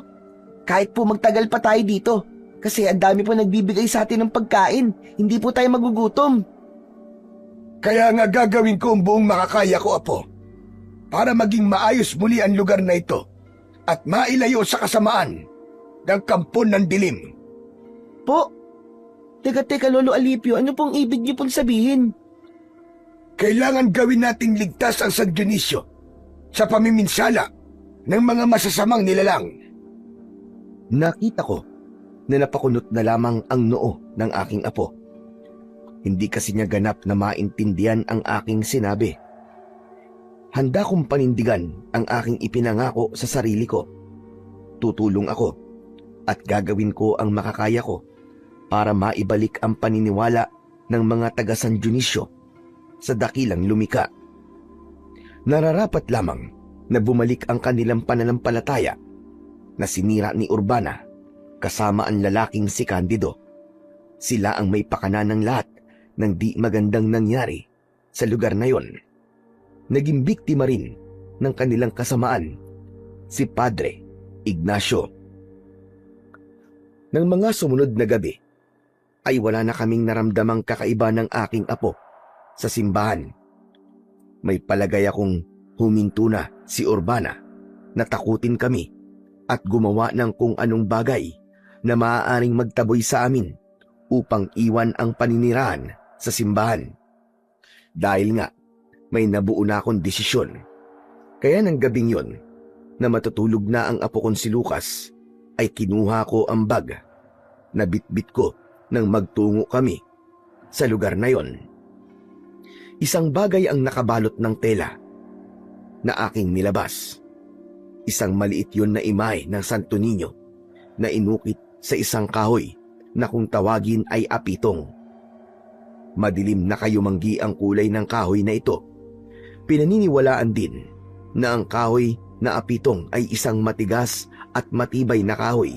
Kahit po magtagal pa tayo dito. Kasi ang dami po nagbibigay sa atin ng pagkain. Hindi po tayo magugutom. Kaya nga gagawin ko ang buong makakaya ko, Apo. Para maging maayos muli ang lugar na ito at mailayo sa kasamaan ng kampon ng dilim. Po? Teka, Lolo Alipio, ano pong ibig niyo pong sabihin? Kailangan gawin nating ligtas ang San Dionisio sa pamiminsala ng mga masasamang nilalang. Nakita ko na napakunot na lamang ang noo ng aking apo. Hindi kasi niya ganap na maintindihan ang aking sinabi. Handa kong panindigan ang aking ipinangako sa sarili ko. Tutulong ako at gagawin ko ang makakaya ko para maibalik ang paniniwala ng mga taga San Dionisio sa dakilang lumika. Nararapat lamang na bumalik ang kanilang pananampalataya na sinira ni Urbana kasama ang lalaking si Candido. Sila ang may pakana ng lahat ng di magandang nangyari sa lugar na yon. Naging biktima rin ng kanilang kasamaan si Padre Ignacio. Nang mga sumunod na gabi, ay wala na kaming naramdamang kakaiba ng aking apo sa simbahan. May palagay akong huminto na si Urbana na takutin kami at gumawa ng kung anong bagay na maaaring magtaboy sa amin upang iwan ang paninirahan sa simbahan. Dahil nga, may nabuo na akong desisyon. Kaya ng gabing yon na matutulog na ang apo kong si Lucas, ay kinuha ko ang bag na bitbit ko nang magtungo kami sa lugar na yon. Isang bagay ang nakabalot ng tela na aking nilabas. Isang maliit yon na imahe ng Santo Niño na inukit sa isang kahoy na kung tawagin ay apitong. Madilim na kayumanggi ang kulay ng kahoy na ito. Pinaniniwalaan din na ang kahoy na apitong ay isang matigas at matibay na kahoy.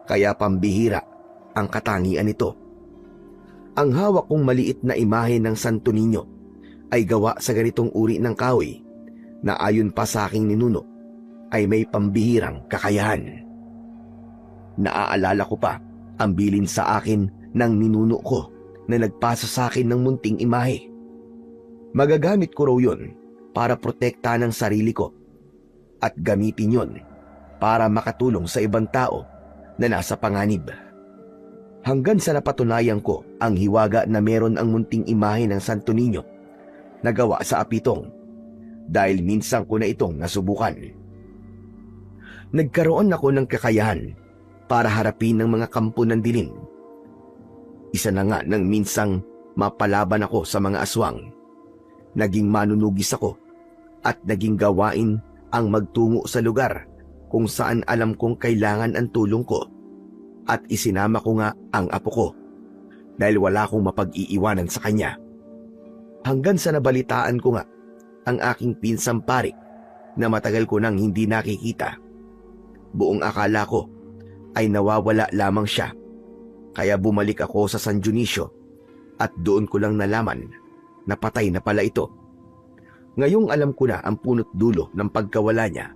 Kaya pambihira ang katangian nito. Ang hawak kong maliit na imahe ng Santo Niño ay gawa sa ganitong uri ng kahoy na ayon pa sa aking ninuno ay may pambihirang kakayahan. Naaalala ko pa ang bilin sa akin ng ninuno ko na nagpasa sa akin ng munting imahe. Magagamit ko raw yun para protektahan ang sarili ko at gamitin yun para makatulong sa ibang tao na nasa panganib. Hanggang sa napatunayan ko ang hiwaga na meron ang munting imahe ng Santo Niño na gawa sa apitong dahil minsan ko na itong nasubukan. Nagkaroon ako ng kakayahan para harapin ng mga kampo ng dilim. Isa na nga nang minsang mapalaban ako sa mga aswang. Naging manunugis ako at naging gawain ang magtungo sa lugar kung saan alam kong kailangan ang tulong ko. At isinama ko nga ang apo ko dahil wala akong mapag-iiwanan sa kanya. Hanggang sa nabalitaan ko nga ang aking pinsang pare na matagal ko nang hindi nakikita. Buong akala ko ay nawawala lamang siya. Kaya bumalik ako sa San Dionisio at doon ko lang nalaman na patay na pala ito. Ngayong alam ko na ang punot dulo ng pagkawala niya.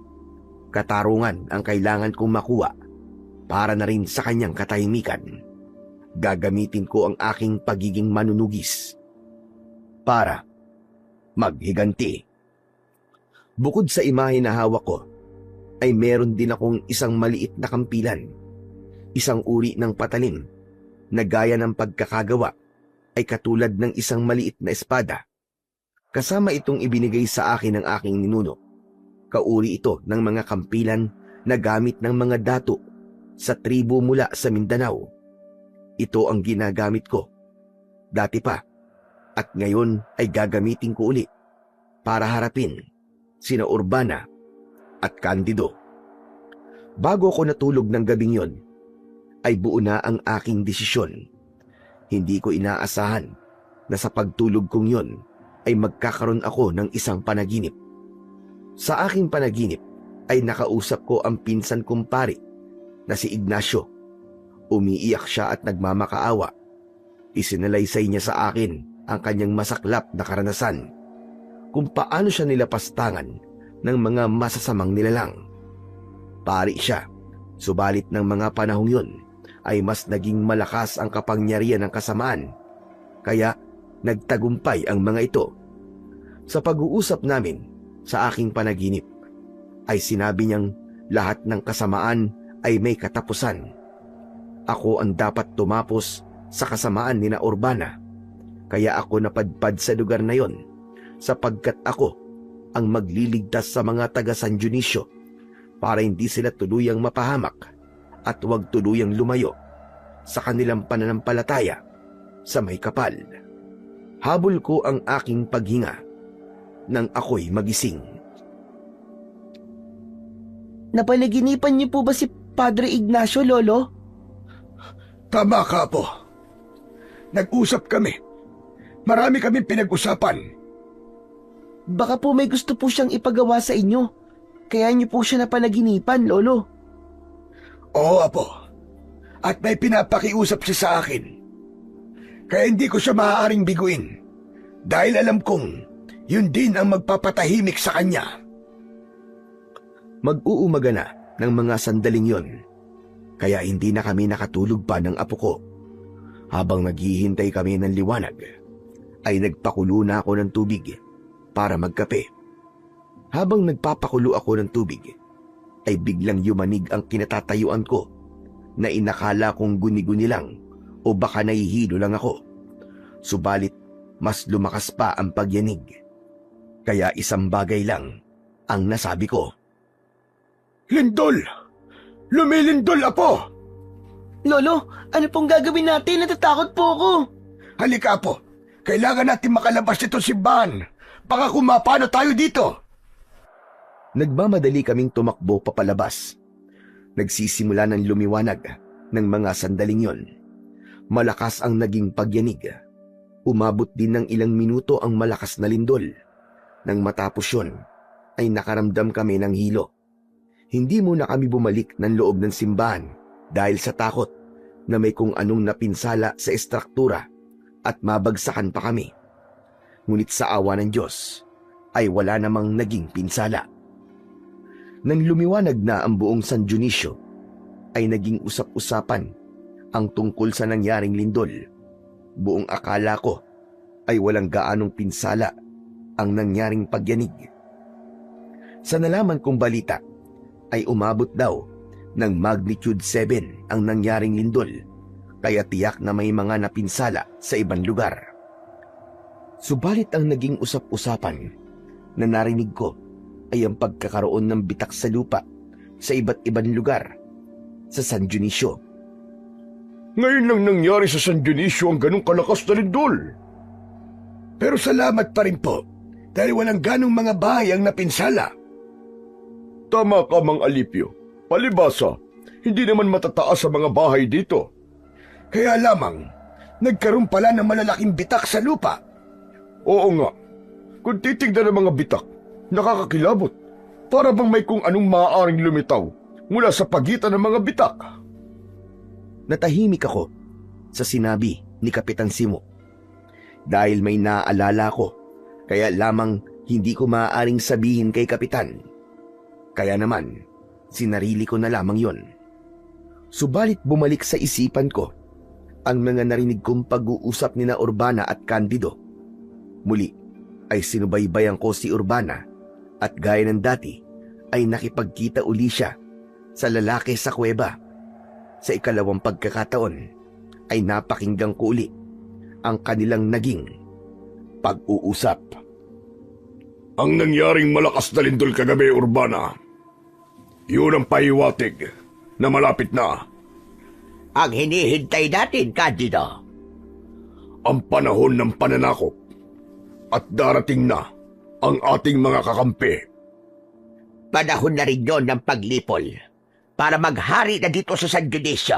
Katarungan ang kailangan kong makuha para na rin sa kanyang katahimikan. Gagamitin ko ang aking pagiging manunugis para maghiganti. Bukod sa imahe na hawak ko, ay meron din akong isang maliit na kampilan. Isang uri ng patalim na gaya ng pagkakagawa ay katulad ng isang maliit na espada. Kasama itong ibinigay sa akin ng aking ninuno. Kauri ito ng mga kampilan na gamit ng mga dato sa tribo mula sa Mindanao. Ito ang ginagamit ko. Dati pa. At ngayon ay gagamitin ko uli para harapin sina Urbana at Candido. Bago ako natulog ng gabing yon, ay buo na ang aking desisyon. Hindi ko inaasahan na sa pagtulog kong yon ay magkakaroon ako ng isang panaginip. Sa aking panaginip ay nakausap ko ang pinsan kong pari na si Ignacio. Umiiyak siya at nagmamakaawa. Isinalaysay niya sa akin ang kanyang masaklap na karanasan kung paano siya nilapastangan ng mga masasamang nilalang. Pari siya, subalit ng mga panahong yun ay mas naging malakas ang kapangyarihan ng kasamaan, kaya nagtagumpay ang mga ito. Sa pag-uusap namin sa aking panaginip, ay sinabi niyang lahat ng kasamaan ay may katapusan. Ako ang dapat tumapos sa kasamaan ni na Urbana, kaya ako napadpad sa lugar na yon sapagkat ako ang magliligtas sa mga taga San Dionisio para hindi sila tuluyang mapahamak at huwag tuluyang lumayo sa kanilang pananampalataya sa may kapal. Habol ko ang aking paghinga nang ako'y magising. Napanaginipan niyo po ba si Padre Ignacio, Lolo? Tama ka, Apo. Nag-usap kami. Marami kaming pinag-usapan. Baka po may gusto po siyang ipagawa sa inyo. Kaya niyo po siya napanaginipan, Lolo. Oo, Apo. At may pinapakiusap siya sa akin. Kaya hindi ko siya maaaring biguin. Dahil alam kong yun din ang magpapatahimik sa kanya. Mag-uumaga na ng mga sandaling yon, kaya hindi na kami nakatulog pa ng apo ko. Habang naghihintay kami ng liwanag, ay nagpakulo na ako ng tubig para magkape. Habang nagpapakulo ako ng tubig, ay biglang yumanig ang kinatatayuan ko na inakala kong guni-guni lang o baka nahihilo lang ako. Subalit, mas lumakas pa ang pagyanig. Kaya isang bagay lang ang nasabi ko. Lindol! Lumilindol, Apo! Lolo, ano pong gagawin natin? Natatakot po ako. Halika, Apo. Kailangan natin makalabas nito simbahan. Baka kumapano tayo dito. Nagmamadali kaming tumakbo papalabas. Nagsisimula ng lumiwanag ng mga sandaling yon. Malakas ang naging pagyanig. Umabot din ng ilang minuto ang malakas na lindol. Nang matapos yon, ay nakaramdam kami ng hilo. Hindi muna kami bumalik ng loob ng simbahan dahil sa takot na may kung anong napinsala sa estruktura at mabagsakan pa kami. Ngunit sa awa ng Diyos ay wala namang naging pinsala. Nang lumiwanag na ang buong San Dionisio, ay naging usap-usapan ang tungkol sa nangyaring lindol. Buong akala ko ay walang gaanong pinsala ang nangyaring pagyanig. Sa nalaman kong balita, ay umabot daw ng magnitude 7 ang nangyaring lindol, kaya tiyak na may mga napinsala sa ibang lugar. Subalit ang naging usap-usapan na narinig ko ay ang pagkakaroon ng bitak sa lupa sa iba't ibang lugar sa San Dionisio. Ngayon lang nangyari sa San Dionisio ang ganong kalakas na lindol. Pero salamat pa rin po dahil walang ganong mga bahay ang napinsala. Tama ka, Mang Alipio. Palibasa, hindi naman matataas sa mga bahay dito. Kaya lamang, nagkaroon pala ng malalaking bitak sa lupa. Oo nga. Kung titignan ng mga bitak, nakakakilabot. Para bang may kung anong maaaring lumitaw mula sa pagitan ng mga bitak. Natahimik ako sa sinabi ni Kapitan Simo. Dahil may naaalala ko, kaya lamang hindi ko maaaring sabihin kay Kapitan. Kaya naman, sinarili ko na lamang yon. Subalit bumalik sa isipan ko ang mga narinig kong pag-uusap ni na Urbana at Candido. Muli ay sinubaybayan ko si Urbana at gaya ng dati ay nakipagkita uli siya sa lalaki sa kuweba. Sa ikalawang pagkakataon ay napakinggan ko uli ang kanilang naging pag-uusap. Ang nangyaring malakas na lindol kagabi, Urbana, yun ang pahiwatig na malapit na. ang hinihintay natin, Candido? Ang panahon ng pananakop at darating na ang ating mga kakampi. Panahon na rin yon ng paglipol para maghari na dito sa San Dionisio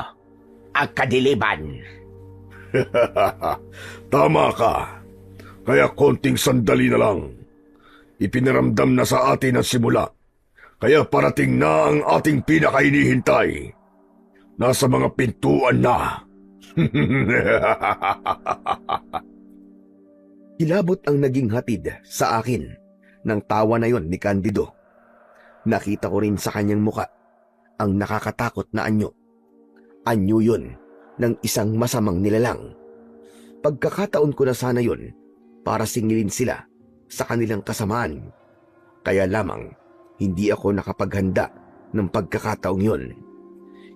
ang kadiliman. Tama ka. Kaya konting sandali na lang. Ipinaramdam na sa atin ang simula. Kaya parating na ang ating pinakahinihintay. Nasa mga pintuan na. Kilabot ang naging hatid sa akin ng tawa na yon ni Candido. Nakita ko rin sa kanyang muka ang nakakatakot na anyo. Anyo yun ng isang masamang nilalang. Pagkakataon ko na sana yon para singilin sila sa kanilang kasamaan. Kaya lamang hindi ako nakapaghanda ng pagkakataong yon.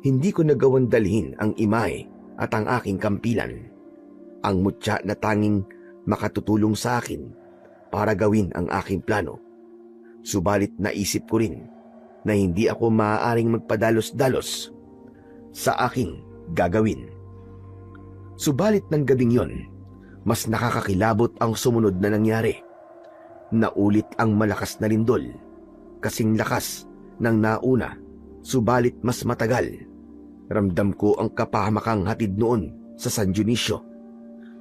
Hindi ko nagawang dalhin ang imahe at ang aking kampilan. Ang mutya na tanging makatutulong sa akin para gawin ang aking plano. Subalit naisip ko rin na hindi ako maaaring magpadalos-dalos sa aking gagawin. Subalit ng gabing yon, mas nakakakilabot ang sumunod na nangyari. Naulit ang malakas na lindol, kasing lakas ng nauna, subalit mas matagal. Ramdam ko ang kapahamakang hatid noon sa San Dionisio.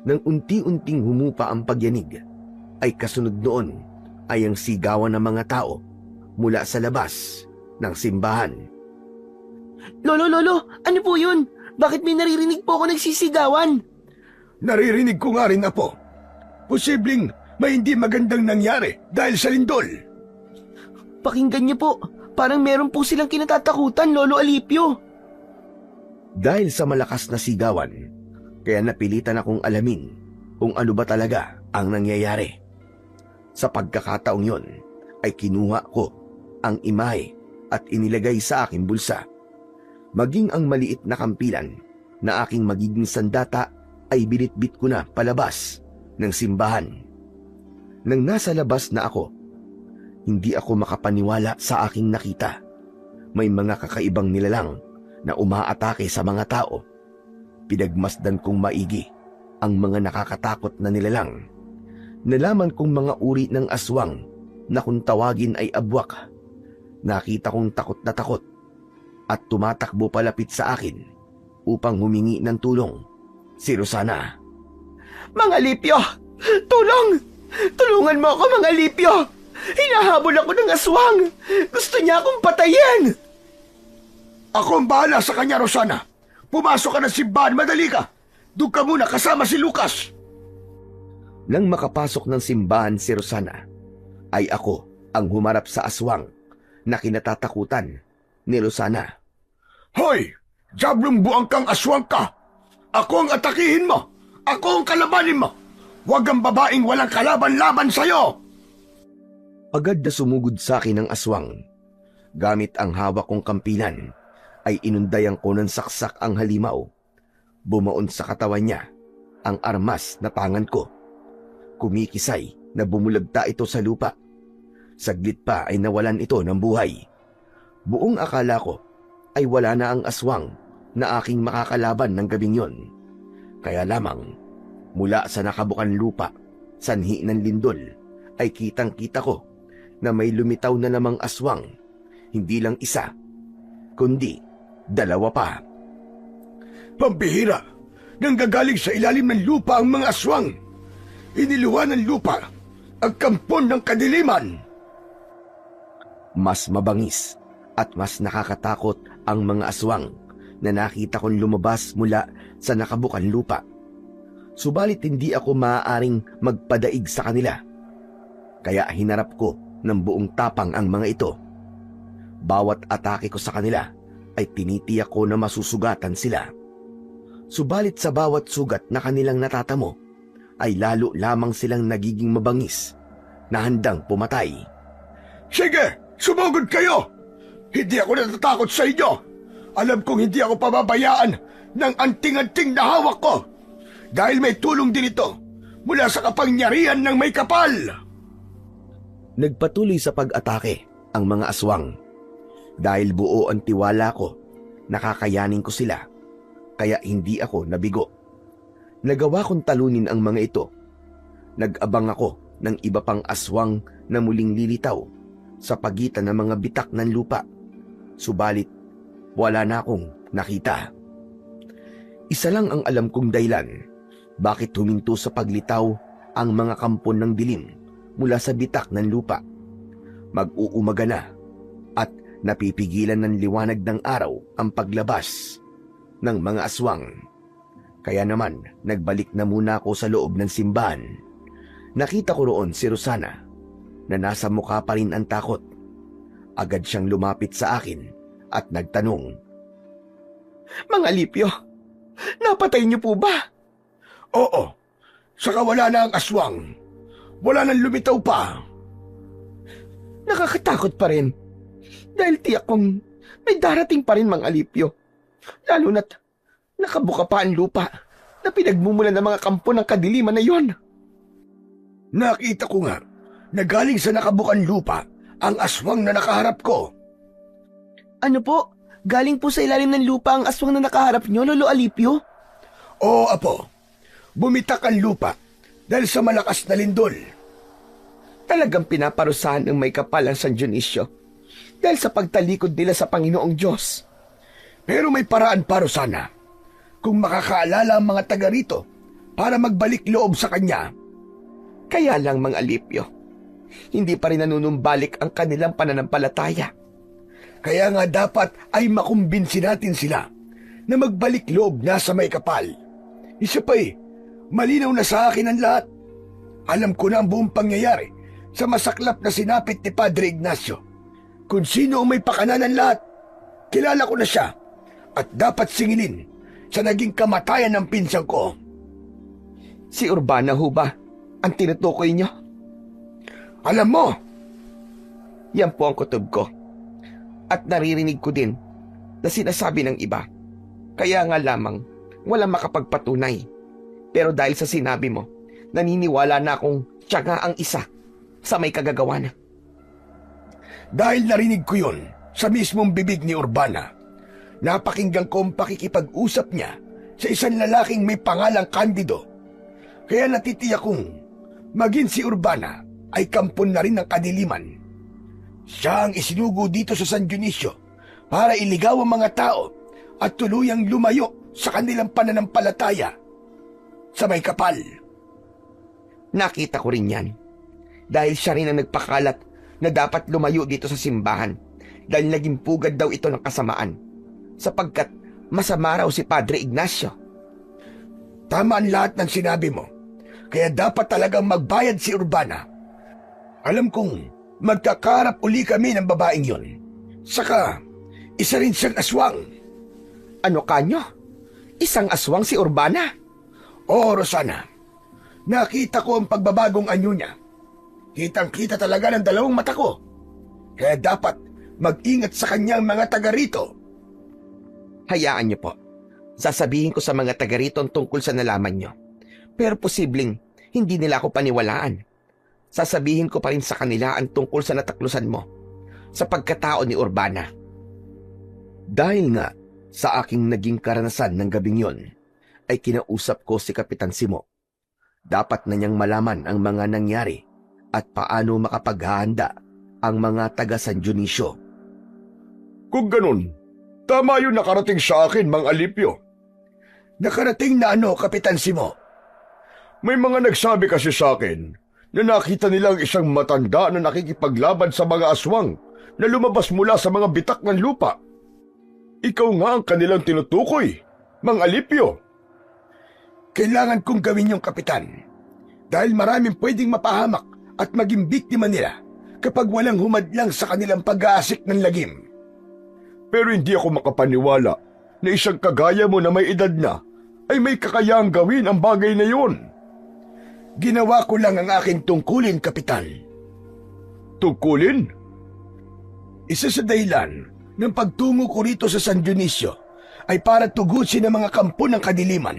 Nang unti-unting humupa ang pagyanig, ay kasunod noon ay ang sigawan ng mga tao mula sa labas ng simbahan. Lolo, ano po yun? Bakit may naririnig po ako nagsisigawan? Naririnig ko nga rin, Apo. Posibleng may hindi magandang nangyari dahil sa lindol. Pakinggan niyo po, parang meron po silang kinatatakutan, Lolo Alipio. Dahil sa malakas na sigawan, kaya napilitan akong alamin kung ano ba talaga ang nangyayari. Sa pagkakataong yon, ay kinuha ko ang imahe at inilagay sa aking bulsa. Maging ang maliit na kampilan na aking magiging sandata ay binitbit ko na palabas ng simbahan. Nang nasa labas na ako, hindi ako makapaniwala sa aking nakita. May mga kakaibang nilalang na umaatake sa mga tao. Pinagmasdan kong maigi ang mga nakakatakot na nilalang. Nalaman kong mga uri ng aswang na kung tawagin ay abwak. Nakita kong takot na takot at tumatakbo palapit sa akin upang humingi ng tulong si Rosana. Mga Alipio! Tulong! Tulungan mo ako, mga Alipio! Hinahabol ako ng aswang! Gusto niya akong patayin! Ako ang bahala sa kanya, Rosana. Pumasok ka ng simbahan, madali ka. Doon ka muna kasama si Lucas. Nang makapasok ng simbahan si Rosana, ay ako ang humarap sa aswang na kinatatakutan ni Rosana. Hoy! Diablong buang kang aswang ka! Ako ang atakihin mo! Ako ang kalabanin mo! Huwag ang babaeng walang kalaban-laban sa'yo! Agad na sumugod sa akin ang aswang. Gamit ang hawak kong kampilan, ay inundayan ko ng saksak ang halimaw. Bumaon sa katawan niya ang armas na tangan ko. Kumikisay na bumulagta ito sa lupa. Saglit pa ay nawalan ito ng buhay. Buong akala ko ay wala na ang aswang na aking makakalaban ng gabing yon. Kaya lamang, mula sa nakabukan lupa, sanhi ng lindol, ay kitang-kita ko na may lumitaw na namang aswang. Hindi lang isa, kundi dalawa pa. Pambihira! Nanggagaling sa ilalim ng lupa ang mga aswang. Iniluwan ng lupa ang kampon ng kadiliman. Mas mabangis at mas nakakatakot ang mga aswang na nakita kong lumabas mula sa nakabukan lupa. Subalit hindi ako maaaring magpadaig sa kanila. Kaya hinarap ko ng buong tapang ang mga ito. Bawat atake ko sa kanila ay tinitiyak ko na masusugatan sila. Subalit sa bawat sugat na kanilang natatamo, ay lalo lamang silang nagiging mabangis na handang pumatay. Sige, sumugod kayo! Hindi ako natatakot sa inyo. Alam kong hindi ako pababayaan ng anting-anting na hawak ko. Dahil may tulong din ito mula sa kapangyarihan ng may kapal. Nagpatuloy sa pag-atake ang mga aswang. Dahil buo ang tiwala ko, nakakayanin ko sila. kaya hindi ako nabigo. Nagawa kong talunin ang mga ito. Nag-abang ako ng iba pang aswang na muling lilitaw sa pagitan ng mga bitak ng lupa. Subalit, wala na akong nakita. Isa lang ang alam kong dahilan bakit huminto sa paglitaw ang mga kampon ng dilim mula sa bitak ng lupa. Mag-uumaga na at napipigilan ng liwanag ng araw ang paglabas ng mga aswang. Kaya naman, nagbalik na muna ako sa loob ng simbahan. Nakita ko roon si Rosana na nasa mukha pa rin ang takot. Agad siyang lumapit sa akin at nagtanong, Mang Alipio, napatay niyo po ba? Oo, saka wala na ang aswang. Wala nang lumitaw pa. Nakakatakot pa rin. Dahil tiyak kong may darating pa rin, Mang Alipio. Lalo na't nakabuka pa ang lupa na pinagmumulan ng mga kampo ng kadiliman na yon. Nakita ko nga na galing sa nakabukan lupa ang aswang na nakaharap ko. Ano po? Galing po sa ilalim ng lupa ang aswang na nakaharap niyo, Lolo Alipio? Oo, Apo. Bumitak ang lupa dahil sa malakas na lindol. Talagang pinaparusahan ng may kapal ang San Dionisio dahil sa pagtalikod nila sa Panginoong Diyos. Pero may paraan para sana. Kung makakaalala ang mga taga rito para magbalik loob sa kanya. Kaya lang, Mang Alipio, hindi pa rin nanunumbalik ang kanilang pananampalataya. Kaya nga dapat ay makumbinsi natin sila na magbalik loob na sa may kapal. Isa pa malinaw na sa akin ang lahat. Alam ko na ang buong pangyayari sa masaklap na sinapit ni Padre Ignacio. Kung sino ang may pakananan lahat, kilala ko na siya at dapat singilin sa naging kamatayan ng pinsang ko. Si Urbana ho ba ang tinutukoy niyo? Alam mo, Yan po ang kutob ko. At naririnig ko din na sinasabi ng iba. Kaya nga lamang walang makapagpatunay. Pero dahil sa sinabi mo, naniniwala na akong siya nga ang isa sa may kagagawa na. dahil narinig ko yun sa mismong bibig ni Urbana, napakinggan ko ang pakikipag-usap niya sa isang lalaking may pangalang Candido. Kaya natitiyak kong maging si Urbana ay kampon na rin ng kadiliman. Siya ang isinugo dito sa San Dionisio para iligaw ang mga tao at tuluyang lumayo sa kanilang pananampalataya sa may kapal. Nakita ko rin yan. Dahil siya rin ang nagpakalat na dapat lumayo dito sa simbahan dahil naging pugad daw ito ng kasamaan sapagkat masama raw si Padre Ignacio. Tama ang lahat ng sinabi mo. Kaya dapat talagang magbayad si Urbana. Alam kong magkakarap uli kami ng babaeng yon. Saka, isa rin siyang aswang. Ano kanyo? Isang aswang si Urbana? Oo, Rosana. Nakita ko ang pagbabagong anyo niya. Kitang-kita talaga ng dalawang mata ko. Kaya dapat mag-ingat sa kanyang mga taga rito. Hayaan niyo po. Sasabihin ko sa mga taga rito ang tungkol sa nalaman niyo. Pero posibleng hindi nila ako paniwalaan. Sasabihin ko pa rin sa kanila ang tungkol sa nataklusan mo sa pagkatao ni Urbana. Dahil nga sa aking naging karanasan ng gabing yon, ay kinausap ko si Kapitan Simo. Dapat na niyang malaman ang mga nangyari at paano makapaghahanda ang mga taga San Dionisio. Kung ganun, tama yung nakarating sa akin, Mang Alipio. Nakarating na ano, Kapitan Simo? May mga nagsabi kasi sa akin na nakita nilang isang matanda na nakikipaglaban sa mga aswang na lumabas mula sa mga bitak ng lupa. Ikaw nga ang kanilang tinutukoy, Mang Alipio. Kailangan kong gawin yung Kapitan dahil maraming pwedeng mapahamak at maging biktima nila kapag walang humadlang sa kanilang pag-aasik ng lagim. Pero hindi ako makapaniwala na isang kagaya mo na may edad na ay may kakayahang gawin ang bagay na yun. Ginawa ko lang ang aking tungkulin, Kapitan. Tungkulin? Isa sa dahilan ng pagtungo ko rito sa San Dionisio ay para tugusin ang mga kampo ng kadiliman.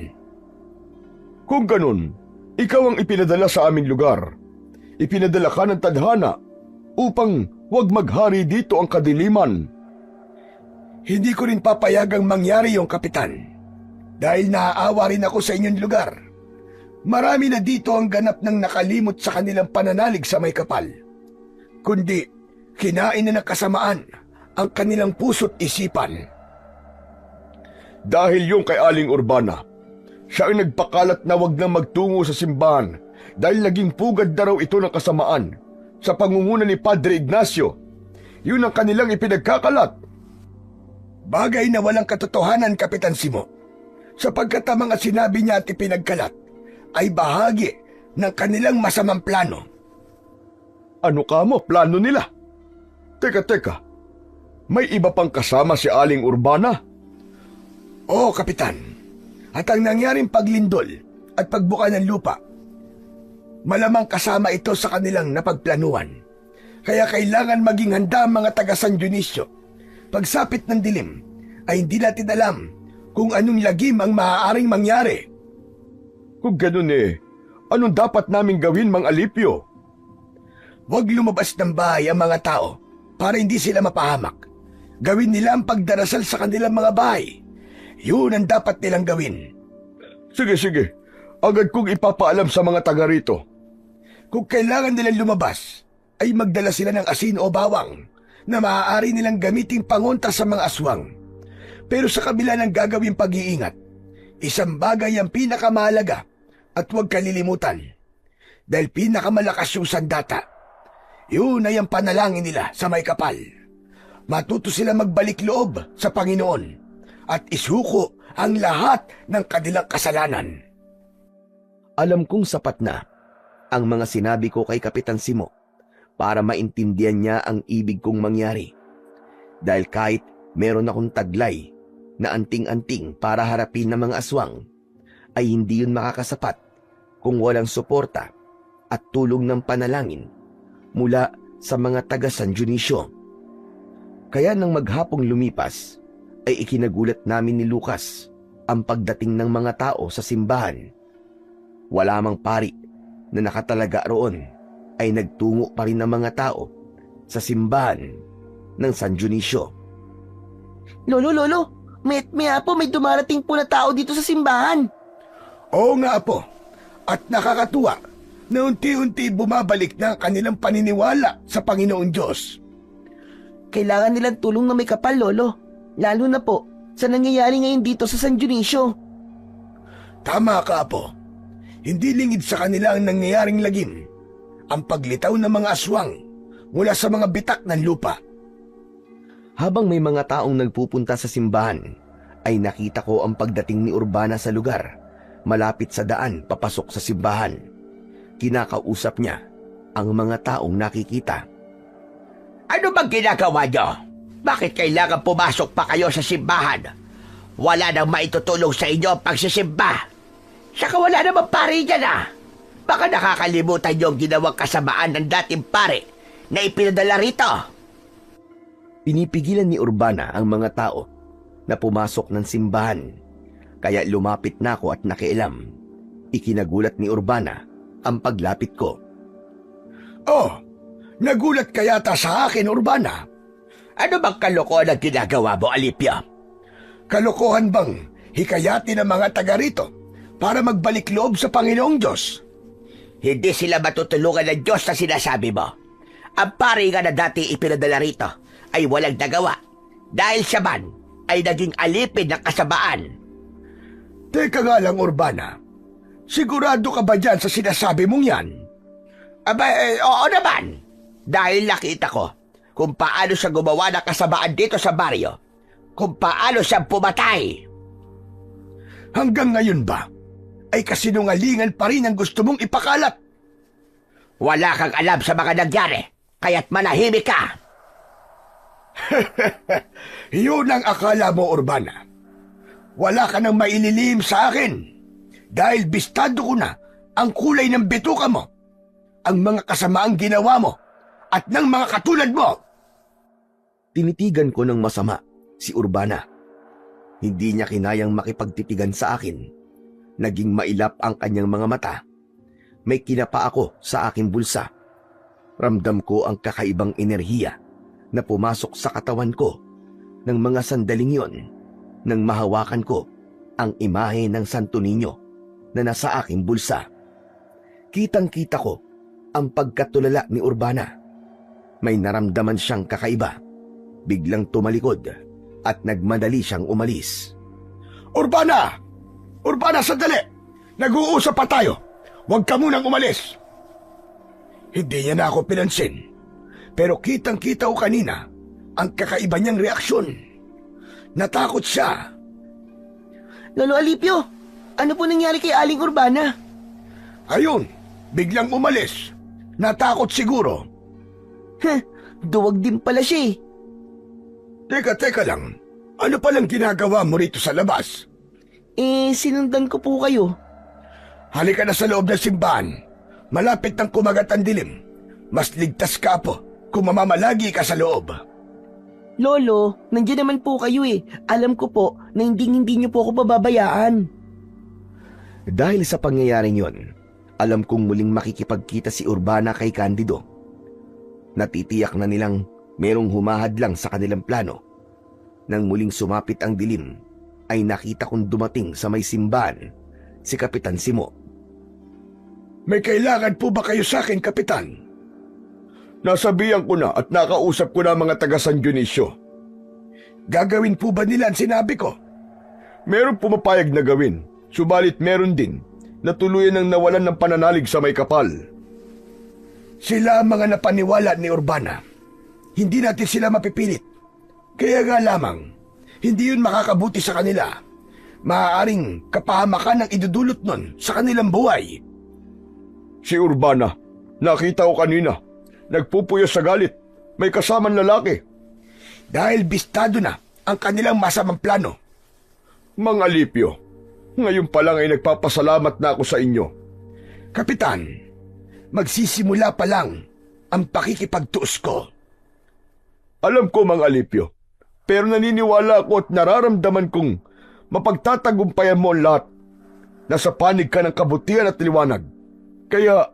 Kung ganun, ikaw ang ipinadala sa aming lugar. Ipinadala ka ng tadhana upang wag maghari dito ang kadiliman. Hindi ko rin papayagang mangyari yung Kapitan. Dahil naaawa rin ako sa inyong lugar. Marami na dito ang ganap ng nakalimot sa kanilang pananalig sa may kapal. Kundi, kinain na ng kasamaan ang kanilang puso't isipan. Dahil yung kay Aling Urbana, siya ay nagpakalat na wag na magtungo sa simbahan dahil naging pugad na raw ito ng kasamaan sa pangunguna ni Padre Ignacio. Yun ang kanilang ipinagkakalat. Bagay na walang katotohanan, Kapitan Simo, sapagkat ang mga sinabi niya at ipinagkalat ay bahagi ng kanilang masamang plano. Ano ka mo, plano nila? Teka, may iba pang kasama si Aling Urbana? Oo, Kapitan. At ang nangyaring paglindol at pagbuka ng lupa, malamang kasama ito sa kanilang napagplanuhan. Kaya kailangan maging handa ang mga taga San Dionisio. Pagsapit ng dilim, ay hindi natin alam kung anong lagim ang maaaring mangyari. Kung ganun anong dapat naming gawin, Mang Alipio? Huwag lumabas ng bahay ang mga tao para hindi sila mapahamak. Gawin nila ang pagdarasal sa kanilang mga bahay. Yun ang dapat nilang gawin. Sige. Agad kong ipapaalam sa mga taga rito. Kung kailangan nilang lumabas, ay magdala sila ng asin o bawang na maaari nilang gamiting pangontra sa mga aswang. Pero sa kabila ng gagawing pag-iingat, isang bagay ang pinakamahalaga at huwag kalilimutan. Dahil pinakamalakas yung sandata. Yun ay ang panalangin nila sa may kapal. Matuto sila magbalik loob sa Panginoon at isuko ang lahat ng kanilang kasalanan. Alam kong sapat na ang mga sinabi ko kay Kapitan Simo para maintindihan niya ang ibig kong mangyari. Dahil kahit meron akong taglay na anting-anting para harapin ng mga aswang, ay hindi yun makakasapat kung walang suporta at tulong ng panalangin mula sa mga taga San Dionisio. Kaya nang maghapong lumipas, ay ikinagulat namin ni Lucas ang pagdating ng mga tao sa simbahan. Wala mang pari na nakatalaga roon, ay nagtungo pa rin ng mga tao sa simbahan ng San Dionisio. Lolo, may dumarating po na tao dito sa simbahan. Oo nga po, at nakakatuwa na unti-unti bumabalik na ang kanilang paniniwala sa Panginoon Diyos. Kailangan nilang tulong na may kapal, Lolo. Lalo na po sa nangyayari ngayon dito sa San Dionisio. Tama ka, Apo. Hindi lingid sa kanila ang nangyayaring lagim, ang paglitaw ng mga aswang mula sa mga bitak ng lupa. Habang may mga taong nagpupunta sa simbahan, ay nakita ko ang pagdating ni Urbana sa lugar, malapit sa daan papasok sa simbahan. Kinakausap niya ang mga taong nakikita. Ano bang ginagawa niyo? Bakit kailangan pumasok pa kayo sa simbahan? Wala nang maitutulong sa inyo ang pagsisimba. Saka wala namang pare dyan Baka nakakalimutan niyo ang ginawang kasamaan ng dating pare na ipinadala rito. Pinipigilan ni Urbana ang mga tao na pumasok ng simbahan. Kaya lumapit na ako at nakialam. Ikinagulat ni Urbana ang paglapit ko. Oh, nagulat ka yata sa akin, Urbana. Ano bang kalokohan ang ginagawa mo, Alipio? Kalokohan bang hikayatin ang mga taga rito para magbalik loob sa Panginoong Diyos? Hindi sila matutulungan ng Diyos na sinasabi mo. Ang pari nga na dati ipinadala rito ay walang nagawa dahil siya man ay naging alipin ng kasamaan. Teka nga lang, Urbana. Sigurado ka ba dyan sa sinasabi mong yan? Aba, oo naman. Dahil nakita ko kung paano siya gumawa ng kasamaan dito sa baryo. Kung paano siya pumatay. Hanggang ngayon ba, ay kasinungalingan pa rin ang gusto mong ipakalat? Wala kang alam sa mga nangyari, kaya't manahimik ka. Yun ang akala mo, Urbana. Wala ka nang maililihim sa akin dahil bistado ko na ang kulay ng bituka mo, ang mga kasamaang ginawa mo, at ng mga katulad mo. Tinitigan ko ng masama si Urbana. Hindi niya kinayang makipagtitigan sa akin. Naging mailap ang kanyang mga mata. May kinapa ako sa aking bulsa. Ramdam ko ang kakaibang enerhiya na pumasok sa katawan ko ng mga sandaling yon nang mahawakan ko ang imahe ng Santo Niño na nasa aking bulsa. Kitang-kita ko ang pagkatulala ni Urbana. May naramdaman siyang kakaiba. Biglang tumalikod at nagmadali siyang umalis. Urbana! Urbana, sandali! Nag-uusap pa tayo. Huwag ka munang umalis. Hindi niya na ako pinansin. Pero kitang-kita ko kanina ang kakaiba niyang reaksyon. Natakot siya. Lolo Alipio, ano po nangyari kay Aling Urbana? Ayun, biglang umalis. Natakot siguro. Duwag din pala siya eh. Teka lang. Ano palang ginagawa mo rito sa labas? Sinundan ko po kayo. Halika na sa loob ng simbahan. Malapit nang kumagat ang dilim. Mas ligtas ka po kung mamamalagi ka sa loob. Lolo, nandiyan naman po kayo eh. Alam ko po na hindi niyo po ako pababayaan. Dahil sa pangyayaring yon, alam kong muling makikipagkita si Urbana kay Candido. Natitiyak na nilang merong humahadlang sa kanilang plano. Nang muling sumapit ang dilim, ay nakita kong dumating sa may simbahan si Kapitan Simo. May kailangan po ba kayo sa akin, Kapitan? Nasabihan ko na at nakausap ko na mga taga San Dionisio. Gagawin po ba nila ang sinabi ko? Meron pumapayag na gawin, subalit meron din na tuluyan ng nawalan ng pananalig sa may kapal. Sila ang mga napaniwala ni Urbana. Hindi natin sila mapipilit. Kaya nga lamang, hindi yun makakabuti sa kanila. Maaaring kapahamakan ang idudulot nun sa kanilang buhay. Si Urbana, nakita ko kanina, nagpupuyo sa galit, may kasamang lalaki. Dahil bistado na ang kanilang masamang plano. Mga Alipio, ngayon pa lang ay nagpapasalamat na ako sa inyo. Kapitan, magsisimula pa lang ang pakikipagtuos ko. Alam ko, Mang Alipio, pero naniniwala ako at nararamdaman kong mapagtatagumpayan mo ang lahat. Nasa panig ka ng kabutihan at liwanag, kaya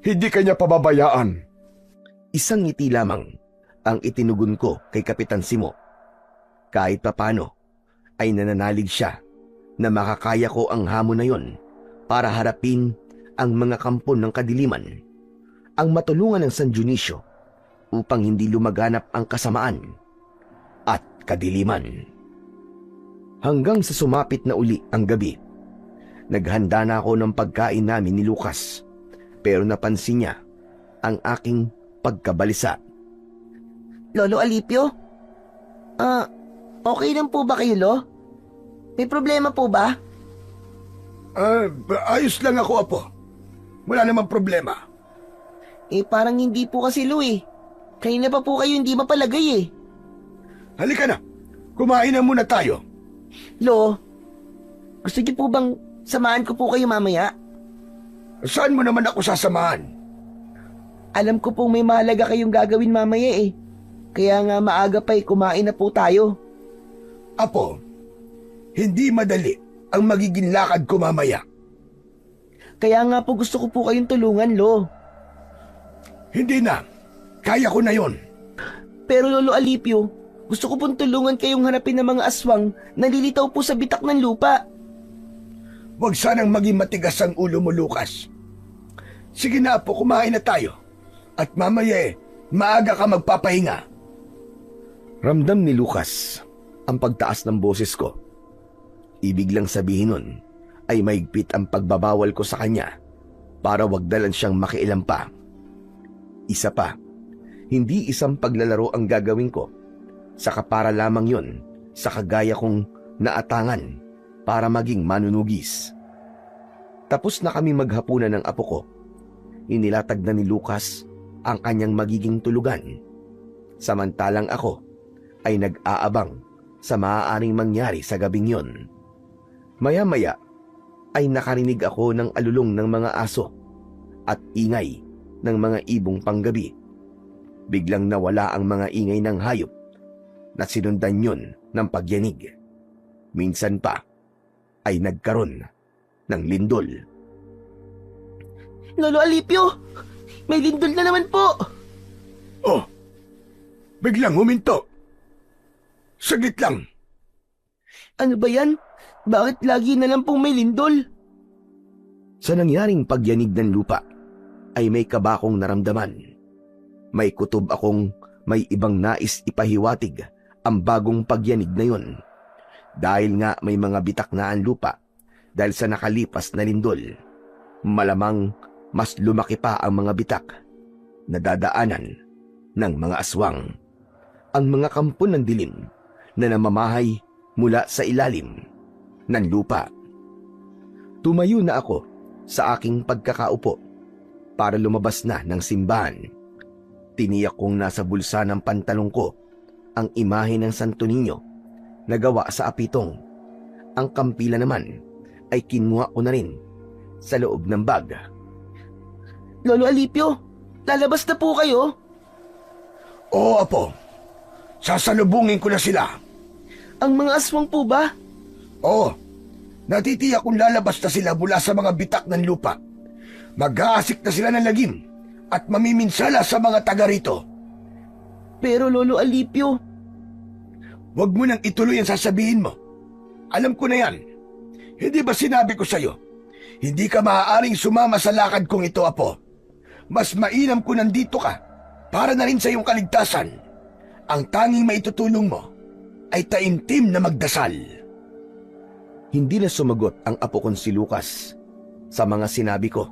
hindi kanya pababayaan. Isang ngiti lamang ang itinugon ko kay Kapitan Simo. Kahit papano ay nananalig siya na makakaya ko ang hamon na yon para harapin ang mga kampon ng kadiliman, ang matulungan ng San Dionisio upang hindi lumaganap ang kasamaan at kadiliman. Hanggang sa sumapit na uli ang gabi, naghanda na ako ng pagkain namin ni Lucas, pero napansin niya ang aking pagkabalisa. Lolo Alipio? Okay lang po ba kayo, Lo? May problema po ba? Ayos lang ako, Apo. Wala namang problema. Parang hindi po kasi, Lo eh. Kanina pa po kayo hindi mapalagay eh. Halika na, kumain na muna tayo. Lo, gusto niyo po bang samahan ko po kayo mamaya? Saan mo naman ako sasamahan? Alam ko pong may mahalaga kayong gagawin mamaya eh. Kaya nga maaga pa kumain na po tayo. Apo, hindi madali ang magiging lakad ko mamaya. Kaya nga po gusto ko po kayong tulungan, Lo. Hindi na, kaya ko na yon. Pero Lolo Alipio, gusto ko pong tulungan kayong hanapin ng mga aswang na nilitaw po sa bitak ng lupa. Huwag sanang maging matigas ang ulo mo, Lucas. Sige na, Apo, kumain na tayo. At mamaya maaga ka magpapahinga. Ramdam ni Lucas ang pagtaas ng boses ko. Ibig lang sabihin nun ay maigpit ang pagbabawal ko sa kanya para wag dalan siyang makialam pa. Isa pa, hindi isang paglalaro ang gagawin ko, saka para lamang yon sa kagaya kong naatangan para maging manunugis. Tapos na kami maghapunan ng apo ko. Inilatag na ni Lucas ang kanyang magiging tulugan. Samantalang ako ay nag-aabang sa maaaring mangyari sa gabing yon. Maya-maya ay nakarinig ako ng alulong ng mga aso at ingay ng mga ibong panggabi. Biglang nawala ang mga ingay ng hayop na sinundan yun ng pagyanig. Minsan pa ay nagkaroon ng lindol. Lolo Alipio, may lindol na naman po. Oh, biglang huminto. Saglit lang. Ano ba yan? Bakit lagi na lang pong may lindol? Sa nangyaring pagyanig ng lupa, ay may kabakong naramdaman. May kutob akong may ibang nais ipahiwatig ang bagong pagyanig na yun. Dahil nga may mga bitak na ang lupa dahil sa nakalipas na lindol. Malamang mas lumaki pa ang mga bitak na dadaanan ng mga aswang. Ang mga kampo ng dilim na namamahay mula sa ilalim ng lupa. Tumayo na ako sa aking pagkakaupo para lumabas na ng simbahan. Tiniyak kong nasa bulsa ng pantalong ko ang imahe ng Santo Niño na gawa sa apitong. Ang kampila naman ay kinuha ko na rin sa loob ng bag. Lolo Alipio, lalabas na po kayo? Oo, Apo. Sasalubungin ko na sila. Ang mga aswang po ba? Oo. Natitiyak kung lalabas na sila mula sa mga bitak ng lupa. Mag-aasik na sila ng lagim at mamiminsala sa mga taga rito. Pero Lolo Alipio, Huwag mo nang ituloy ang sasabihin mo. Alam ko na yan. Hindi ba sinabi ko sa'yo? Hindi ka maaaring sumama sa lakad kong ito, Apo. Mas mainam kung nandito ka para na rin sa iyong kaligtasan. Ang tanging maitutulong mo ay taimtim na magdasal. Hindi na sumagot ang apo kong si Lucas sa mga sinabi ko.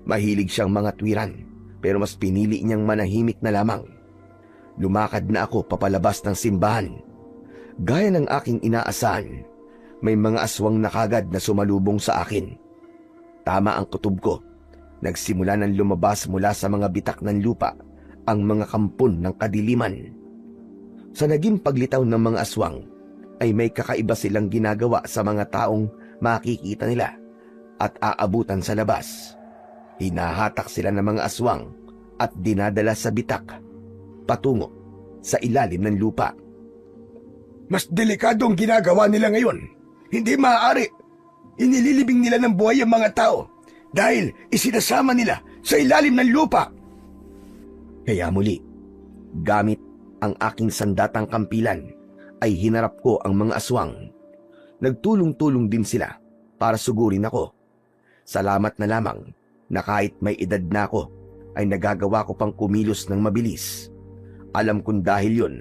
Mahilig siyang mga tuwiran pero mas pinili niyang manahimik na lamang. Lumakad na ako papalabas ng simbahan. Gaya ng aking inaasahan, may mga aswang na kagad na sumalubong sa akin. Tama ang kutob ko. Nagsimula ng lumabas mula sa mga bitak ng lupa ang mga kampon ng kadiliman. Sa naging paglitaw ng mga aswang, ay may kakaiba silang ginagawa sa mga taong makikita nila at aabutan sa labas. Hinahatak sila ng mga aswang at dinadala sa bitak patungo sa ilalim ng lupa. Mas delikadong ginagawa nila ngayon. Hindi maaari. Inililibing nila ng buhay ang mga tao dahil isinasama nila sa ilalim ng lupa. Kaya muli, gamit ang aking sandatang kampilan, ay hinarap ko ang mga aswang. Nagtulong-tulong din sila para sugurin ako. Salamat na lamang na kahit may edad na ako, ay nagagawa ko pang kumilos ng mabilis. Alam kong dahil yun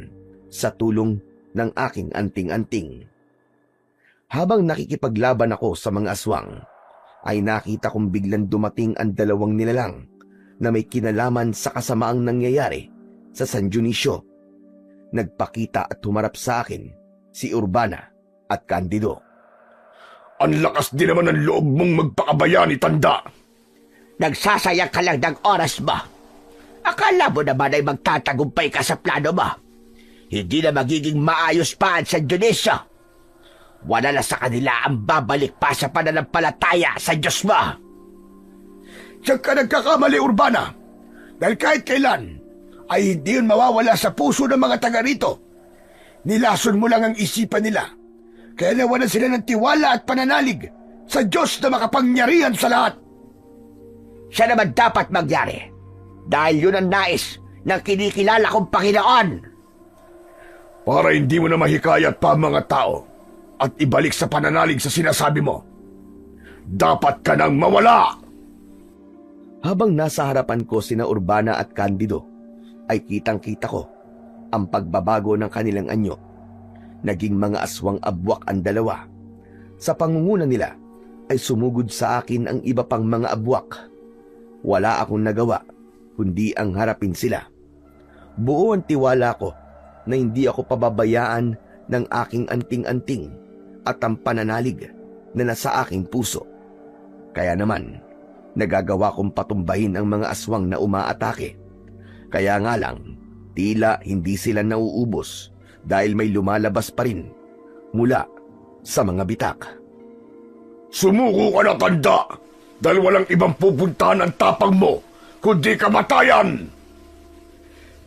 sa tulong ng aking anting-anting. Habang nakikipaglaban ako sa mga aswang, ay nakita kong biglang dumating ang dalawang nilalang na may kinalaman sa kasamaang nangyayari sa San Dionisio. Nagpakita at humarap sa akin si Urbana at Candido. Ang lakas din naman ng loob mong magpakabayani, tanda. Nagsasayang ka lang ng oras ba? Akala mo naman ay magtatagumpay ka sa plano mo. Hindi na magiging maayos pa ang San Dionisio. Wala na sa kanila ang babalik pa sa pananampalataya sa Diyos mo. Diyan ka nagkakamali, Urbana. Dahil kahit kailan, ay hindi yun mawawala sa puso ng mga taga rito. Nilason mo lang ang isipan nila. Kaya nawalan sila ng tiwala at pananalig sa Diyos na makapangyarihan sa lahat. Siya naman dapat magyari. Dahil yun ang nais ng kinikilala kong Panginoon. Para hindi mo na mahikayat pa ang mga tao at ibalik sa pananalig sa sinasabi mo. Dapat ka nang mawala! Habang nasa harapan ko sina Urbana at Candido, ay kitang-kita ko ang pagbabago ng kanilang anyo. Naging mga aswang abwak ang dalawa. Sa pangunguna nila ay sumugod sa akin ang iba pang mga abwak. Wala akong nagawa kundi ang harapin sila. Buo ang tiwala ko na hindi ako pababayaan ng aking anting-anting at ang pananalig na nasa aking puso. Kaya naman, nagagawa kong patumbahin ang mga aswang na umaatake. Kaya nga lang, tila hindi sila nauubos dahil may lumalabas pa rin mula sa mga bitak. Sumuko ka na, tanda! Dahil walang ibang pupuntahan ang tapang mo, kundi kamatayan!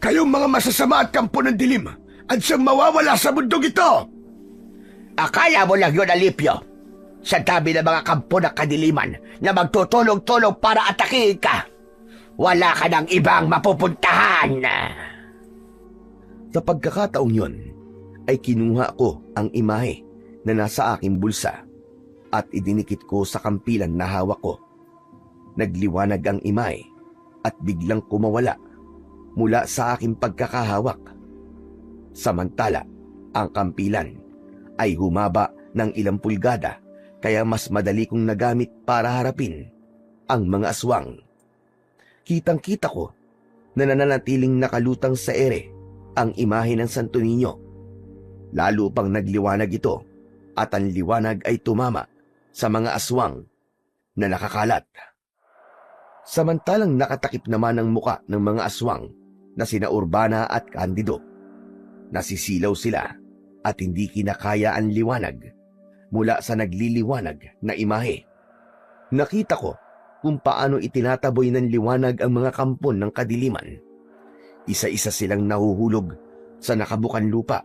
Kayong mga masasama at kampo ng dilim at siyang mawawala sa mundong ito! Akala mo lang yun, Alipio. Sa dami ng mga kampo ng kadiliman na magtutulong-tulong para atakihin ka, wala ka ng ibang mapupuntahan. Sa pagkakataong yun, ay kinuha ko ang imahe na nasa aking bulsa at idinikit ko sa kampilan na hawak ko. Nagliwanag ang imay at biglang kumawala mula sa aking pagkakahawak. Samantala, ang kampilan ay humaba ng ilang pulgada kaya mas madali kong nagamit para harapin ang mga aswang. Kitang-kita ko na nananatiling nakalutang sa ere ang imahe ng Santo Niño. Lalo pang nagliwanag ito at ang liwanag ay tumama sa mga aswang na nakakalat. Samantalang nakatakip naman ang muka ng mga aswang na sina Urbana at Candido. Nasisilaw sila at hindi kinakaya ang liwanag mula sa nagliliwanag na imahe. Nakita ko kung paano itinataboy ng liwanag ang mga kampon ng kadiliman. Isa-isa silang nahuhulog sa nakabukan lupa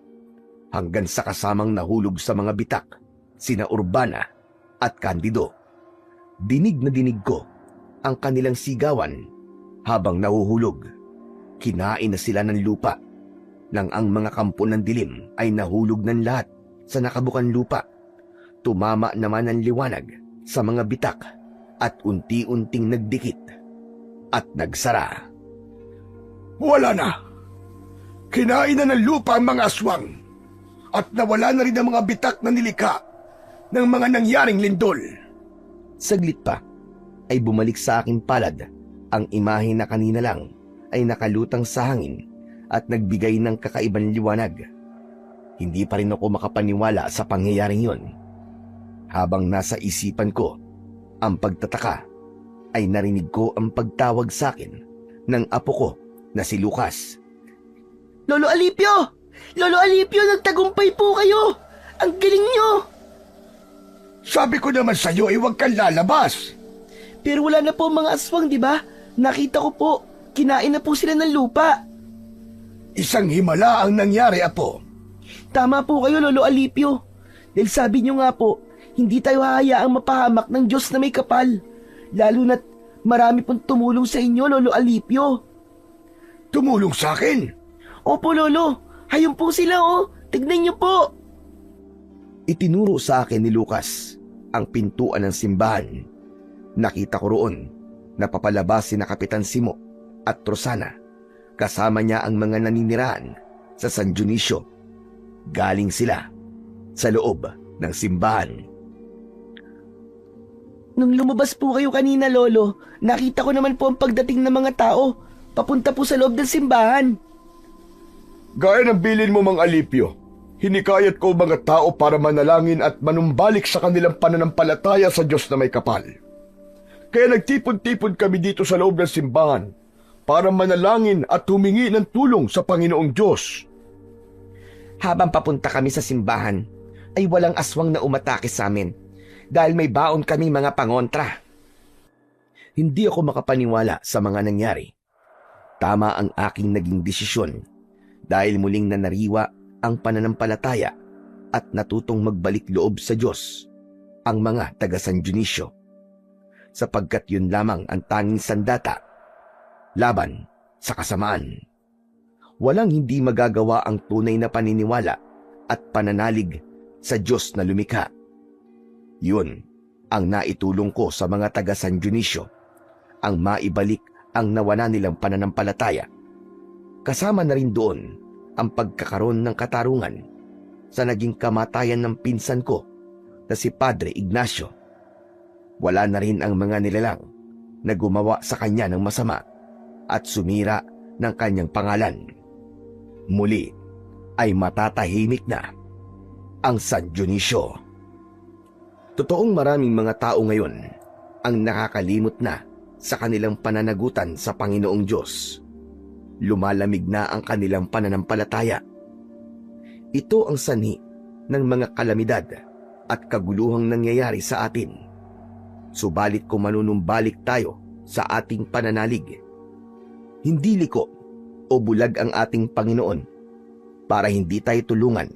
hanggang sa kasamang nahulog sa mga bitak, sina Urbana at Candido. Dinig na dinig ko ang kanilang sigawan habang nahuhulog. Kinain na sila ng lupa nang ang mga kampon ng dilim ay nahulog ng lahat sa nakabukan lupa. Tumama naman ang liwanag sa mga bitak at unti-unting nagdikit at nagsara. Wala na. Kinain na ng lupa ang mga aswang at nawala na rin ang mga bitak na nilikha ng mga nangyaring lindol. Saglit pa ay bumalik sa aking palad ang imahe na kanina lang ay nakalutang sa hangin at nagbigay ng kakaibang liwanag. Hindi pa rin ako makapaniwala sa pangyayaring yon. Habang nasa isipan ko ang pagtataka, ay narinig ko ang pagtawag sa akin ng apo ko na si Lucas. Lolo Alipio! Lolo Alipio, nagtagumpay po kayo! Ang galing nyo! Sabi ko naman sa'yo, huwag kang lalabas. Pero wala na po mga aswang, di ba? Nakita ko po, kinain na po sila ng lupa. Isang himala ang nangyari, apo. Tama po kayo, Lolo Alipio. Dahil sabi nyo nga po, hindi tayo hahayaang mapahamak ng Diyos na may kapal. Lalo na't marami pong tumulong sa inyo, Lolo Alipio. Tumulong sa akin? Opo, Lolo. Hayun po sila, oh. Tignan nyo po. Itinuro sa akin ni Lucas ang pintuan ng simbahan. Nakita ko roon na papalabas sina Kapitan Simo at Rosana. Kasama niya ang mga naninirahan sa San Dionisio. Galing sila sa loob ng simbahan. Nung lumabas po kayo kanina, Lolo, nakita ko naman po ang pagdating ng mga tao. Papunta po sa loob ng simbahan. Gaya ng bilin mo, Mang Alipio, hinikayat ko mga tao para manalangin at manumbalik sa kanilang pananampalataya sa Diyos na may kapal. Kaya nagtipon-tipon kami dito sa loob ng simbahan para manalangin at humingi ng tulong sa Panginoong Diyos. Habang papunta kami sa simbahan, ay walang aswang na umatake sa amin dahil may baon kami mga pangontra. Hindi ako makapaniwala sa mga nangyari. Tama ang aking naging desisyon dahil muling nanariwa ang pananampalataya at natutong magbalik loob sa Diyos ang mga taga San Dionisio. Sapagkat yun lamang ang tanging sandata laban sa kasamaan. Walang hindi magagawa ang tunay na paniniwala at pananalig sa Diyos na lumikha. Yun ang naitulong ko sa mga taga San Dionisio, ang maibalik ang nawala nilang pananampalataya. Kasama na rin doon ang pagkakaroon ng katarungan sa naging kamatayan ng pinsan ko na si Padre Ignacio. Wala na rin ang mga nilalang na gumawa sa kanya ng masama at sumira ng kanyang pangalan. Muli ay matatahimik na ang San Dionisio. Totoong maraming mga tao ngayon ang nakakalimot na sa kanilang pananagutan sa Panginoong Diyos. Lumalamig na ang kanilang pananampalataya. Ito ang sanhi ng mga kalamidad at kaguluhang nangyayari sa atin. Subalit kung manunumbalik tayo sa ating pananalig, hindi liko o bulag ang ating Panginoon para hindi tayo tulungan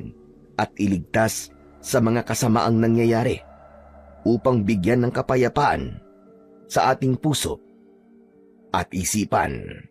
at iligtas sa mga kasamaang nangyayari upang bigyan ng kapayapaan sa ating puso at isipan.